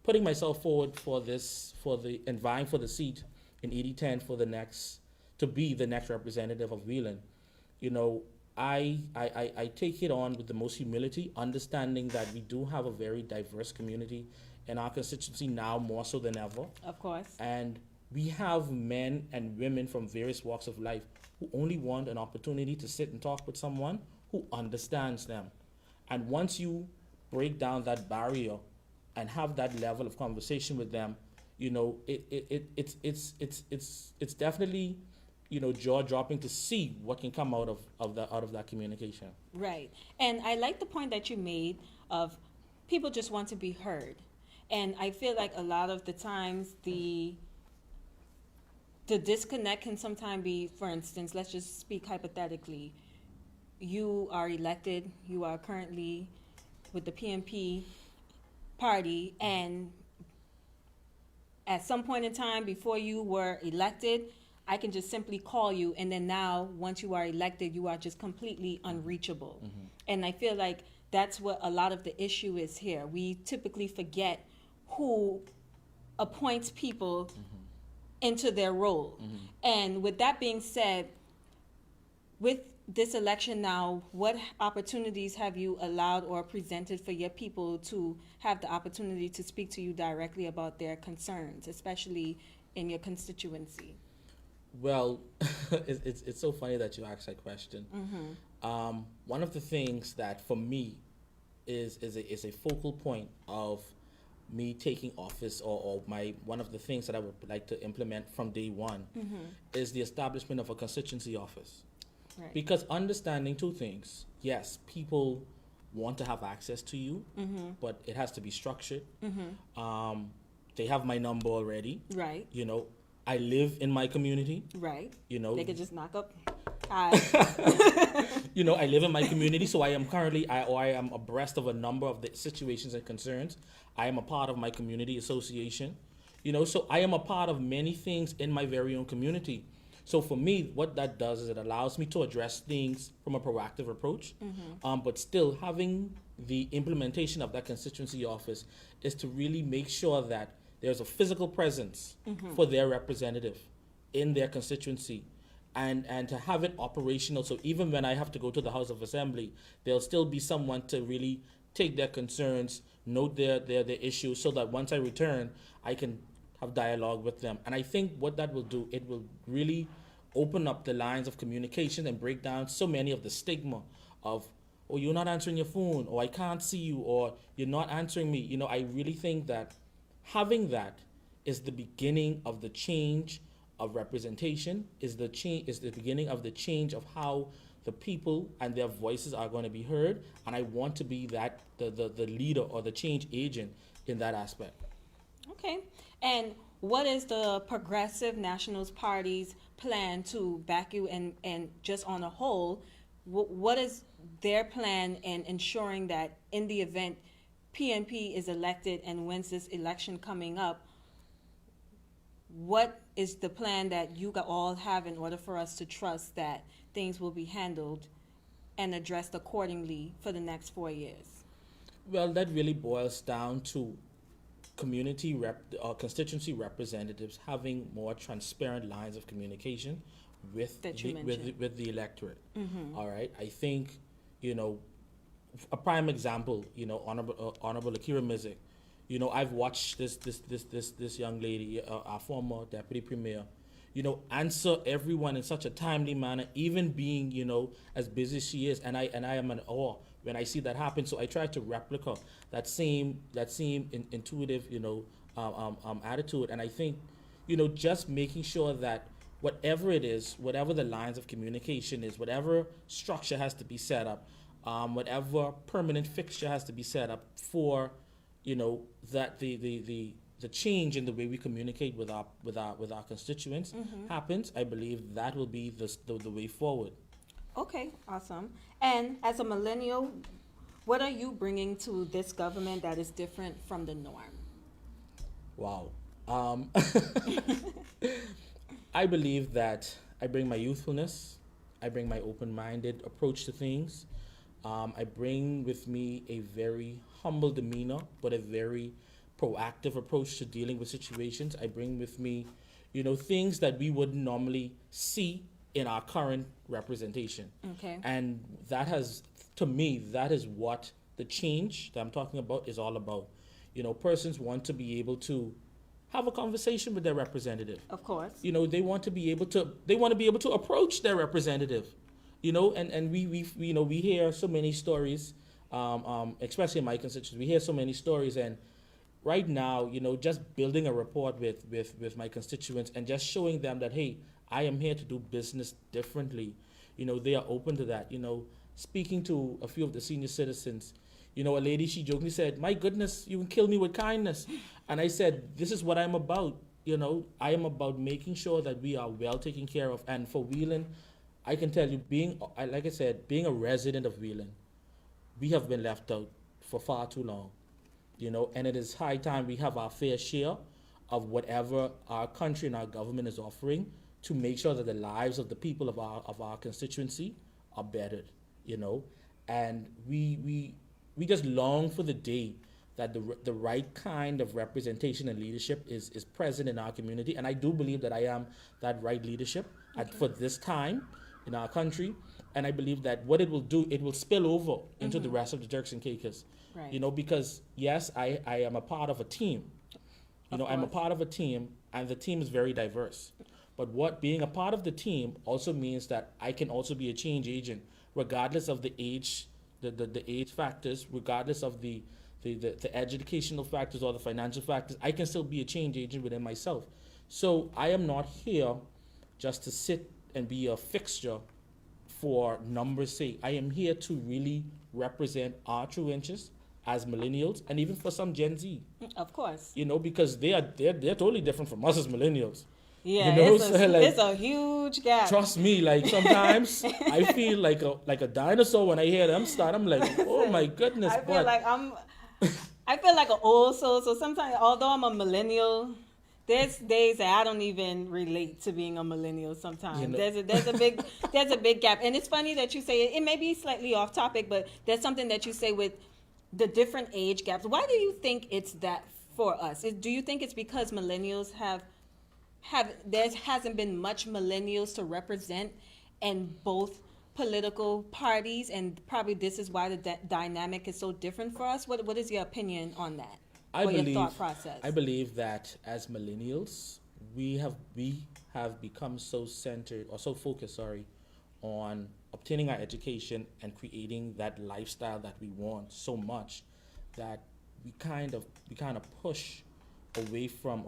putting myself forward and vying for the seat in ED10 to be the next representative of Wheeling. I take it on with the most humility, understanding that we do have a very diverse community in our constituency now, more so than ever. Of course. And we have men and women from various walks of life who only want an opportunity to sit and talk with someone who understands them. And once you break down that barrier and have that level of conversation with them, it's definitely jaw-dropping to see what can come out of that communication. Right. And I like the point that you made of people just want to be heard. And I feel like a lot of the times the disconnect can sometimes be, for instance, let's just speak hypothetically. You are elected, you are currently with the PNP party, and at some point in time before you were elected, I can just simply call you, and then now, once you are elected, you are just completely unreachable. And I feel like that's what a lot of the issue is here. We typically forget who appoints people into their role. And with that being said, with this election now, what opportunities have you allowed or presented for your people to have the opportunity to speak to you directly about their concerns, especially in your constituency? Well, it's so funny that you asked that question. One of the things that for me is a focal point of me taking office, or one of the things that I would like to implement from day one is the establishment of a constituency office. Right. Because understanding two things: yes, people want to have access to you, but it has to be structured. They have my number already. Right. I live in my community. Right. They could just knock up. I live in my community, so I am abreast of a number of the situations and concerns. I am a part of my community association, so I am a part of many things in my very own community. So for me, what that does is it allows me to address things from a proactive approach, but still having the implementation of that constituency office is to really make sure that there's a physical presence for their representative in their constituency, and to have it operational. So even when I have to go to the House of Assembly, there'll still be someone to really take their concerns, note their issues, so that once I return, I can have dialogue with them. And I think what that will do, it will really open up the lines of communication and break down so many of the stigma of, oh, you're not answering your phone, or I can't see you, or you're not answering me. You know, I really think that having that is the beginning of the change of representation, is the beginning of the change of how the people and their voices are going to be heard. And I want to be that the leader or the change agent in that aspect. Okay. And what is the Progressive Nationals Party's plan to back you, and just on a whole, what is their plan in ensuring that in the event PNP is elected and wins this election coming up, what is the plan that you all have in order for us to trust that things will be handled and addressed accordingly for the next 4 years? Well, that really boils down to constituency representatives having more transparent lines of communication with the electorate. All right, I think, you know, a prime example, you know, Honorable Akira Mizik. You know, I've watched this young lady, our former deputy premier, you know, answer everyone in such a timely manner, even being, you know, as busy as she is, and I am in awe when I see that happen. So I try to replicate that same intuitive, you know, attitude. And I think, you know, just making sure that whatever it is, whatever the lines of communication is, whatever structure has to be set up, whatever permanent fixture has to be set up for, you know, that the change in the way we communicate with our constituents happens. I believe that will be the way forward. Okay, awesome. And as a millennial, what are you bringing to this government that is different from the norm? Wow. I believe that I bring my youthfulness. I bring my open-minded approach to things. I bring with me a very humble demeanor, but a very proactive approach to dealing with situations. I bring with me, you know, things that we wouldn't normally see in our current representation. Okay. And that has, to me, that is what the change that I'm talking about is all about. You know, persons want to be able to have a conversation with their representative. Of course. You know, they want to be able to approach their representative. You know, and we hear so many stories, especially in my constituency, we hear so many stories. And right now, you know, just building a rapport with my constituents and just showing them that, hey, I am here to do business differently. You know, they are open to that. You know, speaking to a few of the senior citizens, you know, a lady, she jokingly said, my goodness, you can kill me with kindness. And I said, this is what I'm about. You know, I am about making sure that we are well taken care of. And for Wheeling, I can tell you, being a resident of Wheeling, we have been left out for far too long. You know, and it is high time we have our fair share of whatever our country and our government is offering to make sure that the lives of the people of our constituency are bettered, you know. And we just long for the day that the right kind of representation and leadership is present in our community. And I do believe that I am that right leadership for this time in our country. And I believe that what it will do, it will spill over into the rest of the Turks and Caicos. Right. You know, because yes, I am a part of a team. You know, I'm a part of a team, and the team is very diverse. But being a part of the team also means that I can also be a change agent, regardless of the age, the age factors, regardless of the educational factors or the financial factors. I can still be a change agent within myself. So I am not here just to sit and be a fixture for numbers' sake. I am here to really represent our true interests as millennials, and even for some Gen Z. Of course. You know, because they're totally different from us as millennials. Yeah, you know? It's a huge gap. Trust me, like sometimes I feel like a dinosaur when I hear them start. I'm like, oh my goodness. I feel like an old soul. So sometimes, although I'm a millennial, There's days that I don't even relate to being a millennial sometimes. You know- There's a big gap. And it's funny that you say it may be slightly off topic, but there's something that you say with the different age gaps. Why do you think it's that for us? Do you think it's because millennials have there hasn't been much millennials to represent in both political parties, and probably this is why the dynamic is so different for us? What is your opinion on that? Your thought process? I believe that as millennials, we have become so centered or so focused, on obtaining our education and creating that lifestyle that we want so much that we kind of push away from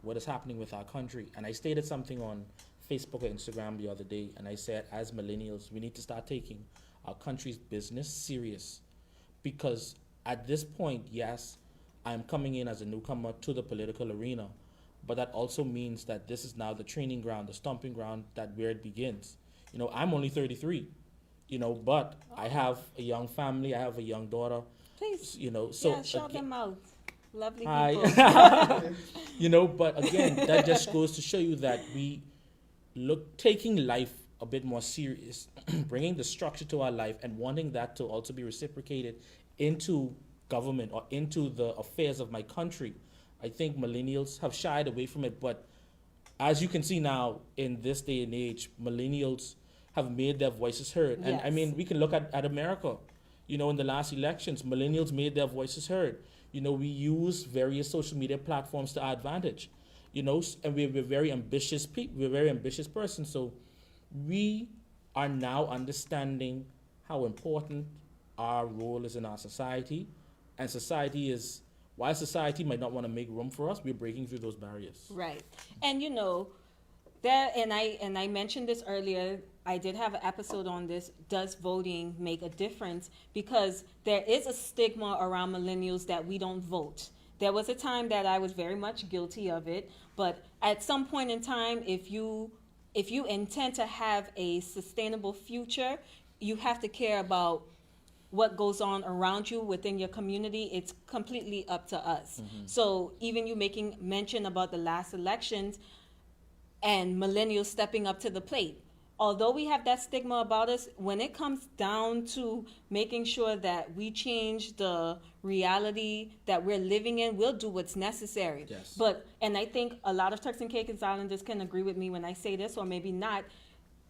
what is happening with our country. And I stated something on Facebook or Instagram the other day, and I said, as millennials, we need to start taking our country's business serious, because at this point, yes, I'm coming in as a newcomer to the political arena, but that also means that this is now the training ground, the stomping ground, that where it begins. I'm only 33, but I have a young family, I have a young daughter. Please, so shout them out. Lovely hi. people. But again, that just goes to show you that we taking life a bit more serious, bringing the structure to our life and wanting that to also be reciprocated into government or into the affairs of my country. I think millennials have shied away from it, but as you can see now in this day and age, millennials have made their voices heard. And Yes. I mean, we can look at America. In the last elections, millennials made their voices heard. We use various social media platforms to our advantage. And we're very ambitious people. We're very ambitious persons. So we are now understanding how important our role is in our society. And while society might not want to make room for us, we're breaking through those barriers. Right. And I mentioned this earlier, I did have an episode on this, does voting make a difference? Because there is a stigma around millennials that we don't vote. There was a time that I was very much guilty of it, but at some point in time, if you intend to have a sustainable future, you have to care about what goes on around you within your community. It's completely up to us. Mm-hmm. So even you making mention about the last elections and millennials stepping up to the plate, although we have that stigma about us, when it comes down to making sure that we change the reality that we're living in, we'll do what's necessary. Yes. And I think a lot of Turks and Caicos Islanders can agree with me when I say this, or maybe not.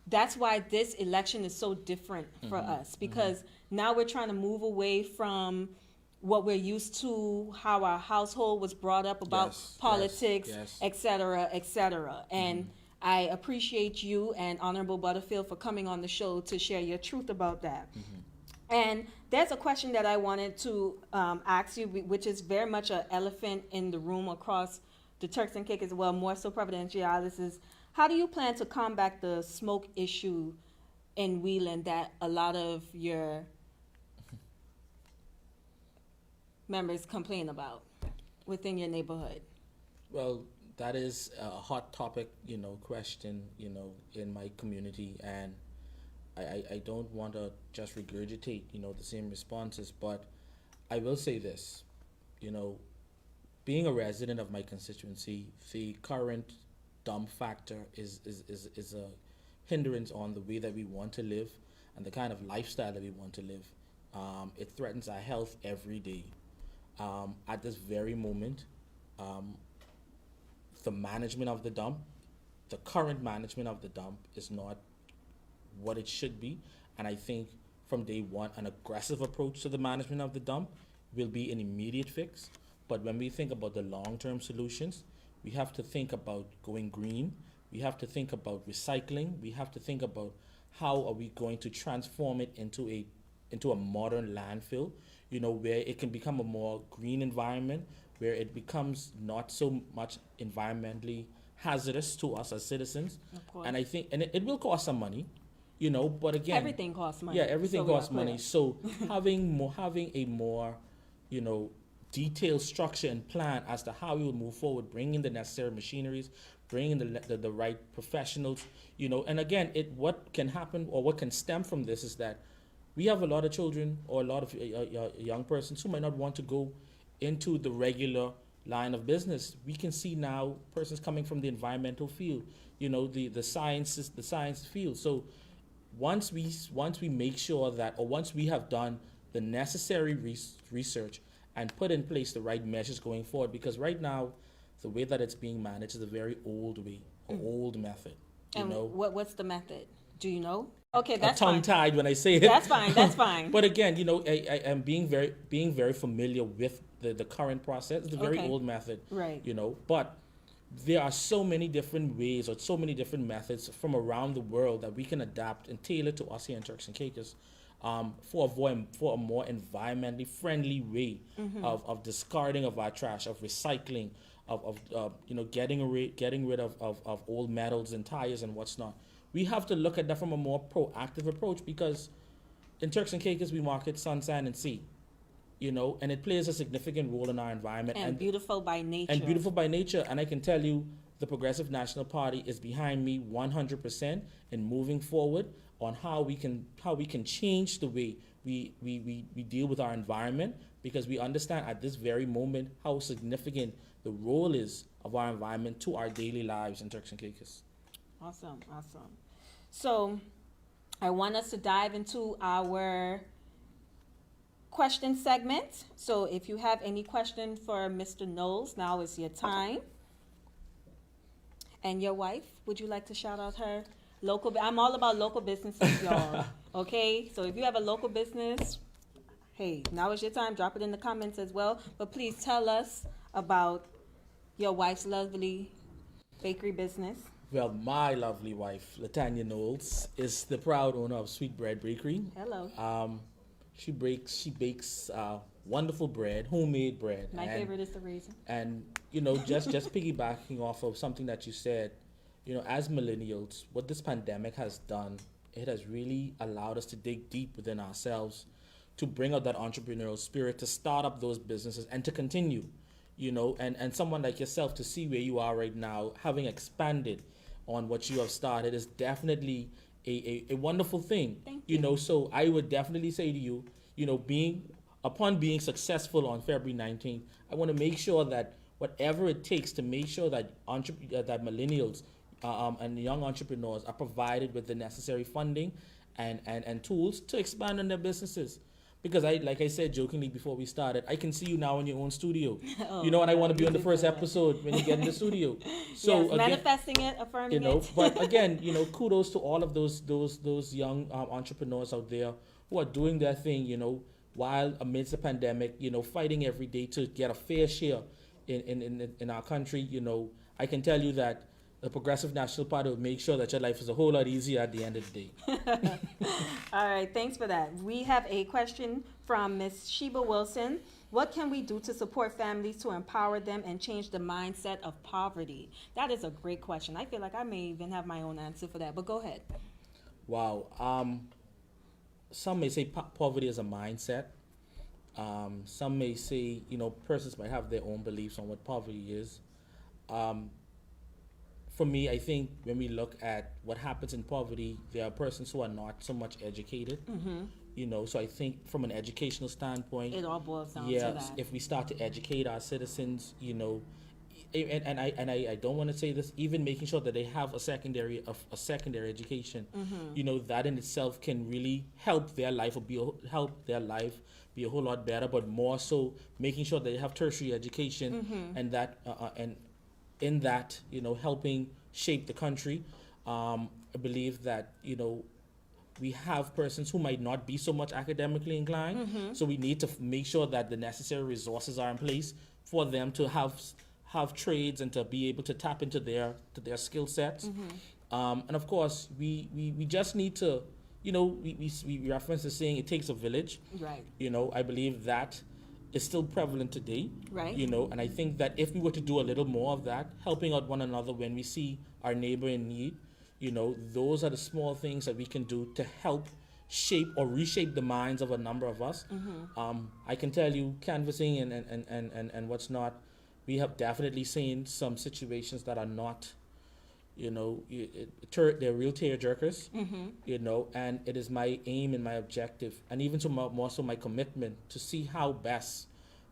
That's why this election is so different for us, because now we're trying to move away from what we're used to, how our household was brought up about politics, et cetera, et cetera. And I appreciate you and Honorable Butterfield for coming on the show to share your truth about that. And there's a question that I wanted to ask you, which is very much an elephant in the room across the Turks and Caicos, well, more so Providenciales, is how do you plan to combat the smoke issue in Wheeling that a lot of your members complain about within your neighborhood? Well, that is a hot topic, question, in my community, and I don't want to just regurgitate, the same responses, but I will say this, being a resident of my constituency, the current dump factor is a hindrance on the way that we want to live and the kind of lifestyle that we want to live. It threatens our health every day. At this very moment, the management of the dump, the current management of the dump is not what it should be. And I think from day one, an aggressive approach to the management of the dump will be an immediate fix. But when we think about the long-term solutions, we have to think about going green. We have to think about recycling. We have to think about how are we going to transform it into a modern landfill, where it can become a more green environment, where it becomes not so much environmentally hazardous to us as citizens. And I think, and it will cost some money, but again, everything costs money. Yeah, everything costs money. So having a more, detailed structure and plan as to how we will move forward, bring in the necessary machineries, bring in the right professionals, and again, what can happen or what can stem from this is that we have a lot of children or a lot of young persons who might not want to go into the regular, line of business, we can see now persons coming from the environmental field, the science field. So once we make sure that, or once we have done the necessary research and put in place the right measures going forward, because right now the way that it's being managed is a very old way, old method. What's the method? Do you know? Okay, I'm that's fine. tongue-tied when I say it. That's fine. That's fine. But again, I am being very familiar with the current process. It's a very old method, right? But there are so many different ways or so many different methods from around the world that we can adapt and tailor to us here in Turks and Caicos, for a more environmentally friendly way of discarding of our trash, of recycling, of getting rid of old metals and tires and what's not. We have to look at that from a more proactive approach, because in Turks and Caicos we market sun, sand, and sea, and it plays a significant role in our environment. And beautiful by nature. And I can tell you, the Progressive National Party is behind me 100% in moving forward on how we can change the way we deal with our environment, because we understand at this very moment how significant the role is of our environment to our daily lives in Turks and Caicos. Awesome. So I want us to dive into our question segment. So if you have any question for Mr. Knowles, now is your time. And your wife, would you like to shout out her local? I'm all about local businesses, y'all. Okay, so if you have a local business, hey, now is your time. Drop it in the comments as well. But please tell us about your wife's lovely bakery business. Well, my lovely wife, Latanya Knowles, is the proud owner of Sweet Bread Bakery. Hello. She bakes wonderful bread, homemade bread. My favorite is the raisin. And just piggybacking off of something that you said, as millennials, what this pandemic has done, it has really allowed us to dig deep within ourselves, to bring out that entrepreneurial spirit, to start up those businesses and to continue, and someone like yourself to see where you are right now, having expanded on what you have started, is definitely a wonderful thing. Thank you. So I would definitely say to you, upon being successful on February 19th, I want to make sure that whatever it takes to make sure that that millennials and young entrepreneurs are provided with the necessary funding and tools to expand on their businesses. Because like I said jokingly before we started, I can see you now in your own studio. And I want to be on the first episode when you get in the studio. So yes, manifesting it, affirming it. But again, kudos to all of those young entrepreneurs out there who are doing their thing, while amidst the pandemic, fighting every day to get a fair share in our country. I can tell you that the Progressive National Party will make sure that your life is a whole lot easier at the end of the day. All right, thanks for that. We have a question from Ms. Sheba Wilson. What can we do to support families to empower them and change the mindset of poverty? That is a great question. I feel like I may even have my own answer for that, but go ahead. Wow. Some may say poverty is a mindset. Some may say, persons might have their own beliefs on what poverty is. For me, I think when we look at what happens in poverty, there are persons who are not so much educated. So I think from an educational standpoint, it all boils down to that. If we start to educate our citizens, and I don't want to say this, even making sure that they have a secondary education, that in itself can really help their life be a whole lot better. But more so, making sure they have tertiary education, and that and in that, helping shape the country. I believe that, we have persons who might not be so much academically inclined. So we need to make sure that the necessary resources are in place for them to have trades and to be able to tap into their skill sets. And of course, we just need to, we reference the saying, it takes a village. Right. I believe that is still prevalent today, right? And I think that if we were to do a little more of that, helping out one another when we see our neighbor in need, those are the small things that we can do to help shape or reshape the minds of a number of us. I can tell you, canvassing and what's not, we have definitely seen some situations that are not, they're real tear jerkers, and it is my aim and my objective, and even more so my commitment, to see how best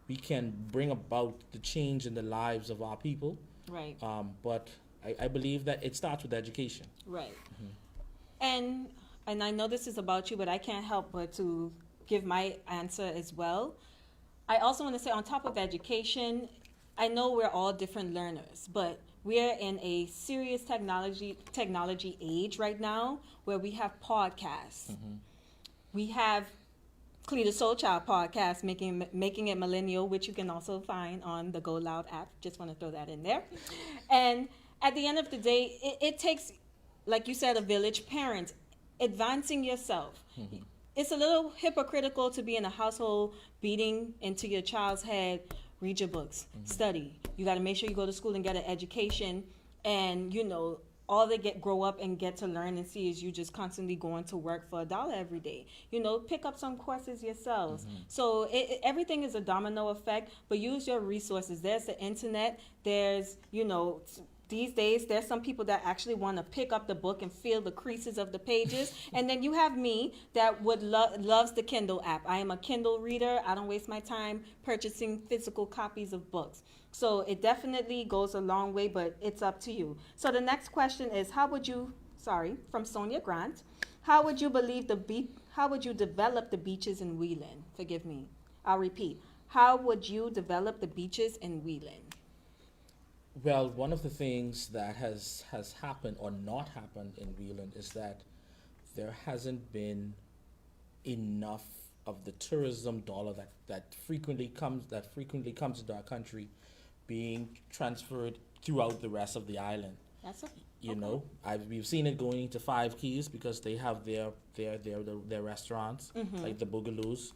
we can bring about the change in the lives of our people. Right. But I believe that it starts with education. Right. And I know this is about you, but I can't help but to give my answer as well. I also want to say, on top of education, I know we're all different learners, but we're in a serious technology age right now where we have podcasts. We have Cleta Soul Child podcast, making it Millennial, which you can also find on the Go Loud app. Just want to throw that in there. And at the end of the day, it takes, like you said, a village. Parents, advancing yourself. It's a little hypocritical to be in a household beating into your child's head, read your books, study. You got to make sure you go to school and get an education. And, you know, all they grow up and get to learn and see is you just constantly going to work for $1 every day. You know, pick up some courses yourselves. So everything is a domino effect, but use your resources. There's the internet. There's, you know, these days, there's some people that actually want to pick up the book and feel the creases of the pages. And then you have me that loves the Kindle app. I am a Kindle reader. I don't waste my time purchasing physical copies of books. So it definitely goes a long way, but it's up to you. So the next question is, from Sonia Grant, how would you develop the beaches in Wheeling? Forgive me. I'll repeat. How would you develop the beaches in Wheeling? Well, one of the things that has happened or not happened in Wheeling is that there hasn't been enough of the tourism dollar that frequently comes into our country being transferred throughout the rest of the island. We've seen it going into Five Keys because they have their restaurants, like the Boogaloos,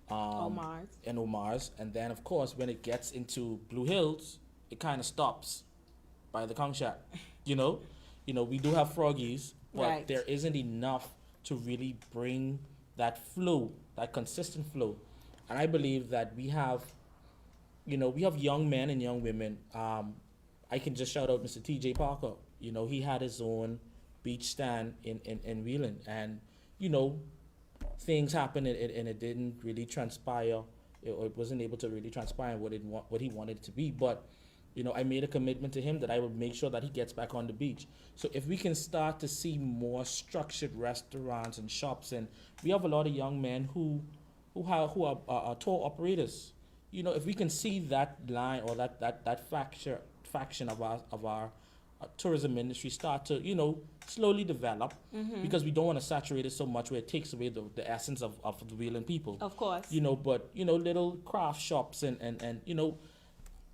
Omar's, and then of course when it gets into Blue Hills, it kind of stops by the conch shack. We do have Froggies, but there isn't enough to really bring that flow, that consistent flow. And I believe that we have young men and young women. I can just shout out Mr. T.J. Parker. He had his own beach stand in Wheeling, and things happened and it didn't really transpire. It wasn't able to really transpire what he wanted it to be, but I made a commitment to him that I would make sure that he gets back on the beach. So if we can start to see more structured restaurants and shops, and we have a lot of young men who are tour operators. If we can see that line or that faction of our tourism industry start to slowly develop, because we don't want to saturate it so much where it takes away the essence of the Wheeling people. Of course. But little craft shops and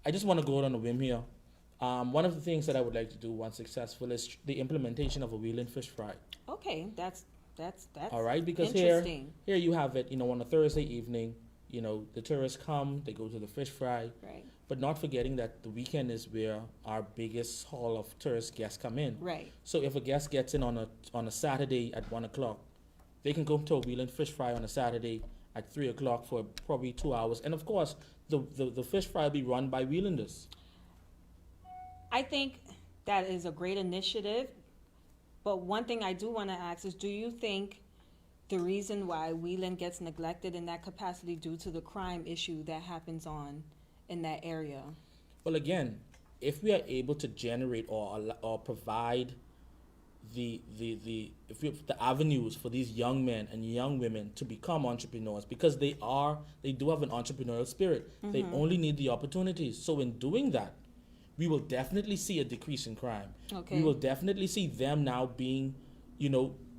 I just want to go out on a whim here. One of the things that I would like to do once successful is the implementation of a Wheeling fish fry. Okay, that's all right, because here you have it. On a Thursday evening, the tourists come, they go to the fish fry. Right. But not forgetting that the weekend is where our biggest haul of tourist guests come in. Right. So if a guest gets in on a Saturday at 1:00, they can go to a Wheeling fish fry on a Saturday at 3:00 for probably 2 hours. And of course, the fish fry will be run by Wheelanders. I think that is a great initiative. But one thing I do want to ask is, do you think the reason why Wheeling gets neglected in that capacity due to the crime issue that happens in that area? Well, again, if we are able to generate or provide the avenues for these young men and young women to become entrepreneurs, because they do have an entrepreneurial spirit. They only need the opportunities. So in doing that, we will definitely see a decrease in crime. Okay. We will definitely see them now being,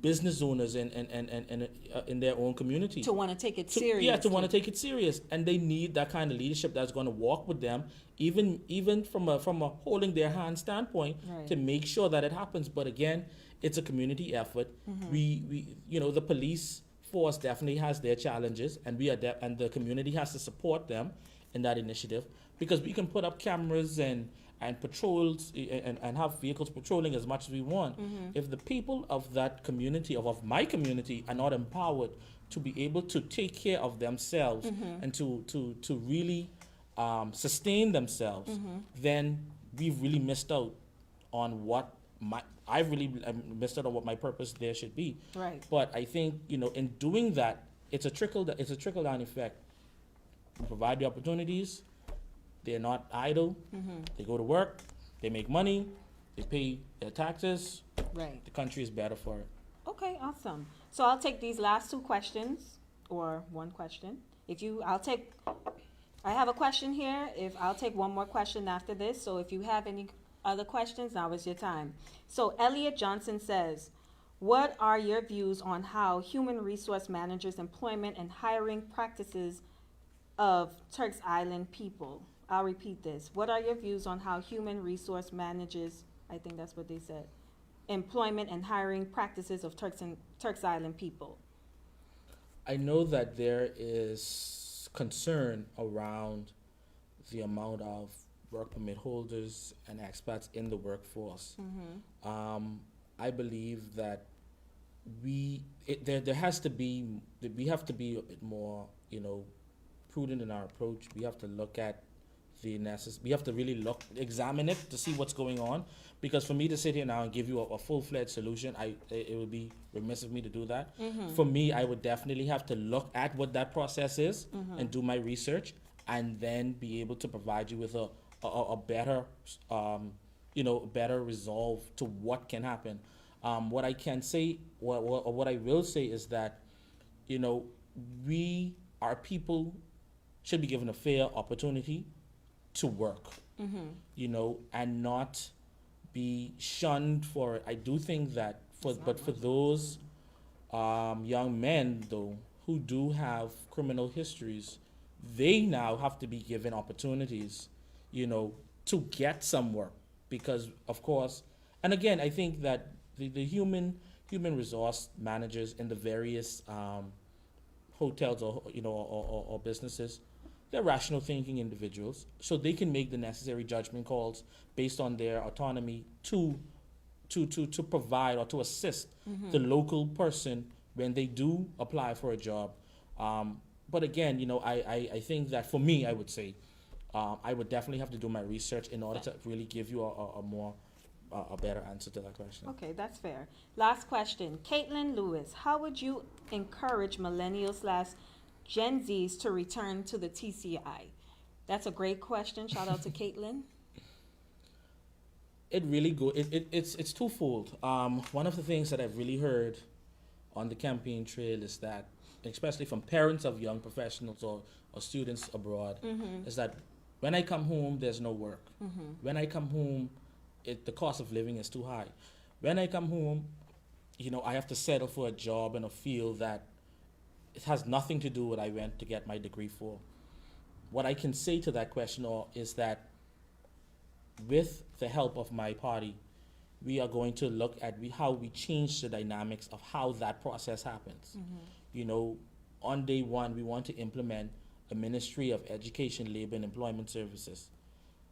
business owners in their own community. To want to take it serious. Yeah, to want to take it serious. And they need that kind of leadership that's going to walk with them, even from a holding their hand standpoint, right, to make sure that it happens. But again, it's a community effort. We the police force definitely has their challenges, and and the community has to support them in that initiative, because we can put up cameras and patrols and have vehicles patrolling as much as we want. If the people of that community, of my community, are not empowered to be able to take care of themselves and to really sustain themselves, then we've really missed out on what missed out on what my purpose there should be. Right. But I think in doing that, it's a trickle down effect. we provide the opportunities. They're not idle. Mm-hmm. They go to work, they make money, they pay their taxes. Right. The country is better for it. Okay, awesome. So I'll take these last two questions, or one question. I have a question here. I'll take one more question after this. So if you have any other questions, now is your time. So Elliot Johnson says, what are your views on how human resource managers' employment and hiring practices of Turks Island people? I'll repeat this. What are your views on how human resource managers, I think that's what they said, employment and hiring practices of Turks Island people? I know that there is concern around the amount of work permit holders and expats in the workforce. Mm-hmm. I believe that we have to be a bit more, prudent in our approach. We have to look at we have to really examine it to see what's going on. Because for me to sit here now and give you a full-fledged solution, it would be remiss of me to do that. Mm-hmm. For me, I would definitely have to look at what that process is and do my research, and then be able to provide you with a better, better resolve to what can happen. What I can say, what I will say is that, our people should be given a fair opportunity to work, and not be shunned for it. I do think that for those young men though who do have criminal histories, they now have to be given opportunities, to get some work, because of course, and again, I think that the human resource managers in the various hotels or businesses, they're rational thinking individuals, so they can make the necessary judgment calls based on their autonomy to provide or to assist the local person when they do apply for a job. But again, I think that for me, I would say, I would definitely have to do my research in order to really give you a better answer to that question. Okay, that's fair. Last question. Caitlin Lewis, how would you encourage millennials/Gen Zs to return to the TCI? That's a great question. Shout out to Caitlin. It's twofold. One of the things that I've really heard on the campaign trail is that, especially from parents of young professionals or students abroad, is that when I come home, there's no work. When I come home, the cost of living is too high. When I come home, I have to settle for a job in a field that it has nothing to do with what I went to get my degree for. What I can say to that question is that with the help of my party, we are going to look at how we change the dynamics of how that process happens. On day one, we want to implement a Ministry of Education, Labor, and Employment Services,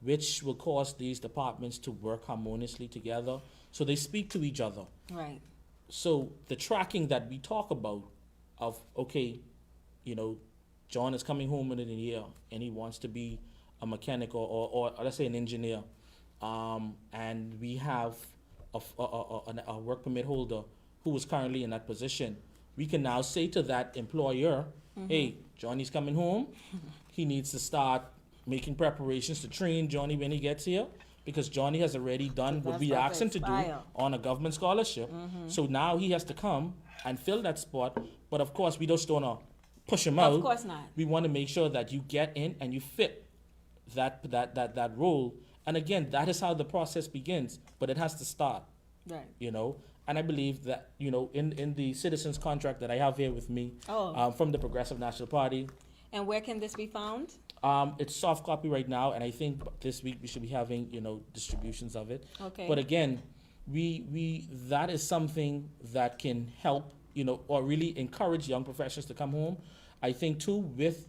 which will cause these departments to work harmoniously together so they speak to each other. Right. So the tracking that we talk about of, okay, John is coming home in a year and he wants to be a mechanic or let's say an engineer, and we have a work permit holder who is currently in that position. We can now say to that employer, hey, Johnny's coming home. He needs to start making preparations to train Johnny when he gets here, because Johnny has already done what we asked him to do on a government scholarship. So now he has to come and fill that spot. But of course, we just don't want to push him out. Of course not. We want to make sure that you get in and you fit that role. And again, that is how the process begins, but it has to start. Right. And I believe that, in the citizens contract that I have here with me, from the Progressive National Party. And where can this be found? It's soft copy right now, and I think this week we should be having, distributions of it. Okay. But again, that is something that can help, or really encourage young professionals to come home. I think too, with,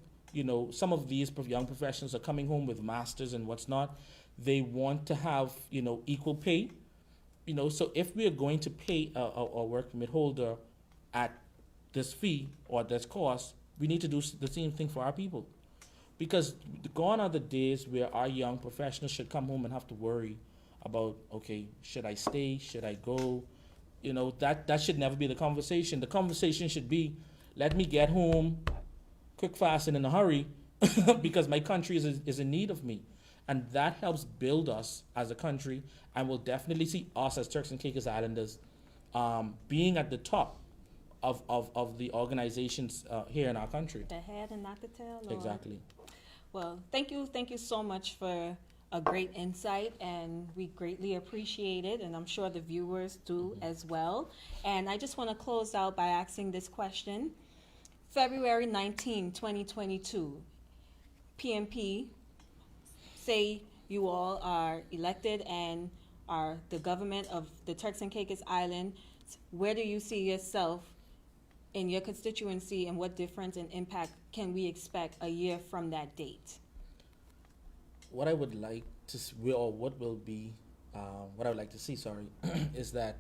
some of these young professionals are coming home with masters and what's not. They want to have, equal pay. So if we are going to pay a work permit holder at this fee or this cost, we need to do the same thing for our people. Because gone are the days where our young professionals should come home and have to worry about, okay, should I stay? Should I go? That should never be the conversation. The conversation should be, let me get home quick, fast, and in a hurry, because my country is in need of me. And that helps build us as a country, and will definitely see us as Turks and Caicos Islanders being at the top of the organizations here in our country. The head and not the tail, Lord. Exactly. Well, thank you so much for a great insight, and we greatly appreciate it, and I'm sure the viewers do as well. And I just want to close out by asking this question. February 19, 2022, PMP, say you all are elected and are the government of the Turks and Caicos Islands. Where do you see yourself in your constituency, and what difference and impact can we expect a year from that date? What I would like to what I would like to see, is that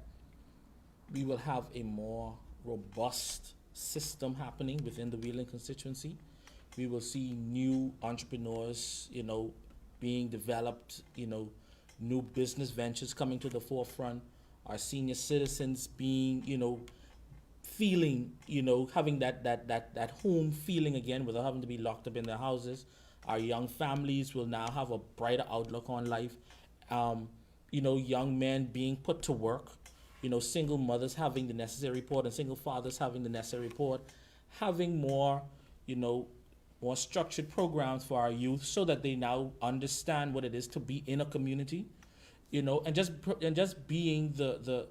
we will have a more robust system happening within the Wheeling constituency. We will see new entrepreneurs, being developed, new business ventures coming to the forefront. Our senior citizens being, feeling, having that home feeling again without having to be locked up in their houses. Our young families will now have a brighter outlook on life. Young men being put to work, single mothers having the necessary support, and single fathers having the necessary support, having more, more structured programs for our youth so that they now understand what it is to be in a community, and just being the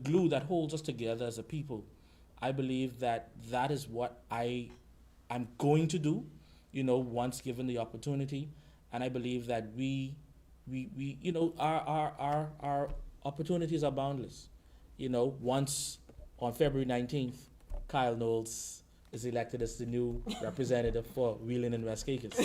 glue that holds us together as a people. I believe that is what I'm going to do, once given the opportunity. And I believe that we our opportunities are boundless. Once on February 19th, Kyle Knowles is elected as the new representative for Wheeling and West Caicos.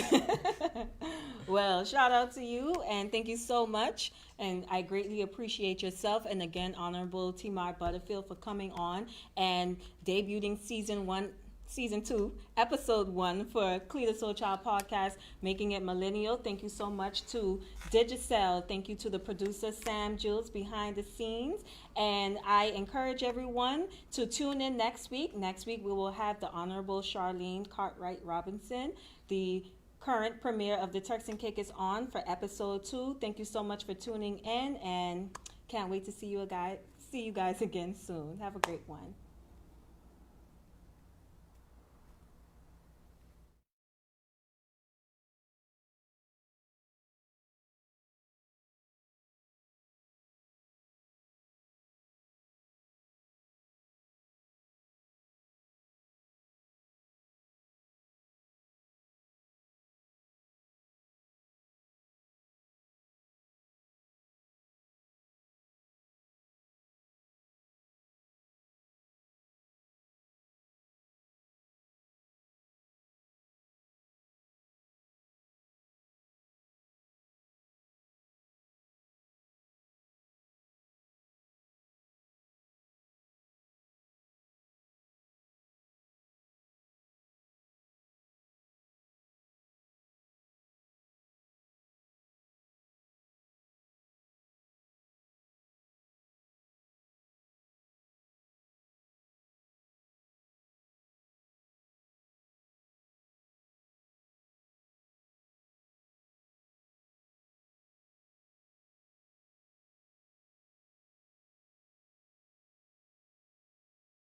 Well, shout out to you, and thank you so much. And I greatly appreciate yourself, and again, Honorable Temard Butterfield, for coming on and debuting Season 2, Episode 1 for Cleta Soul Child Podcast, Making It Millennial. Thank you so much to Digicel. Thank you to the producer, Sam Jules, behind the scenes. And I encourage everyone to tune in next week. Next week, we will have the Honorable Charlene Cartwright Robinson, the current premiere of the Turks and Caicos on for Episode 2. Thank you so much for tuning in, and can't wait to see you guys again soon. Have a great one.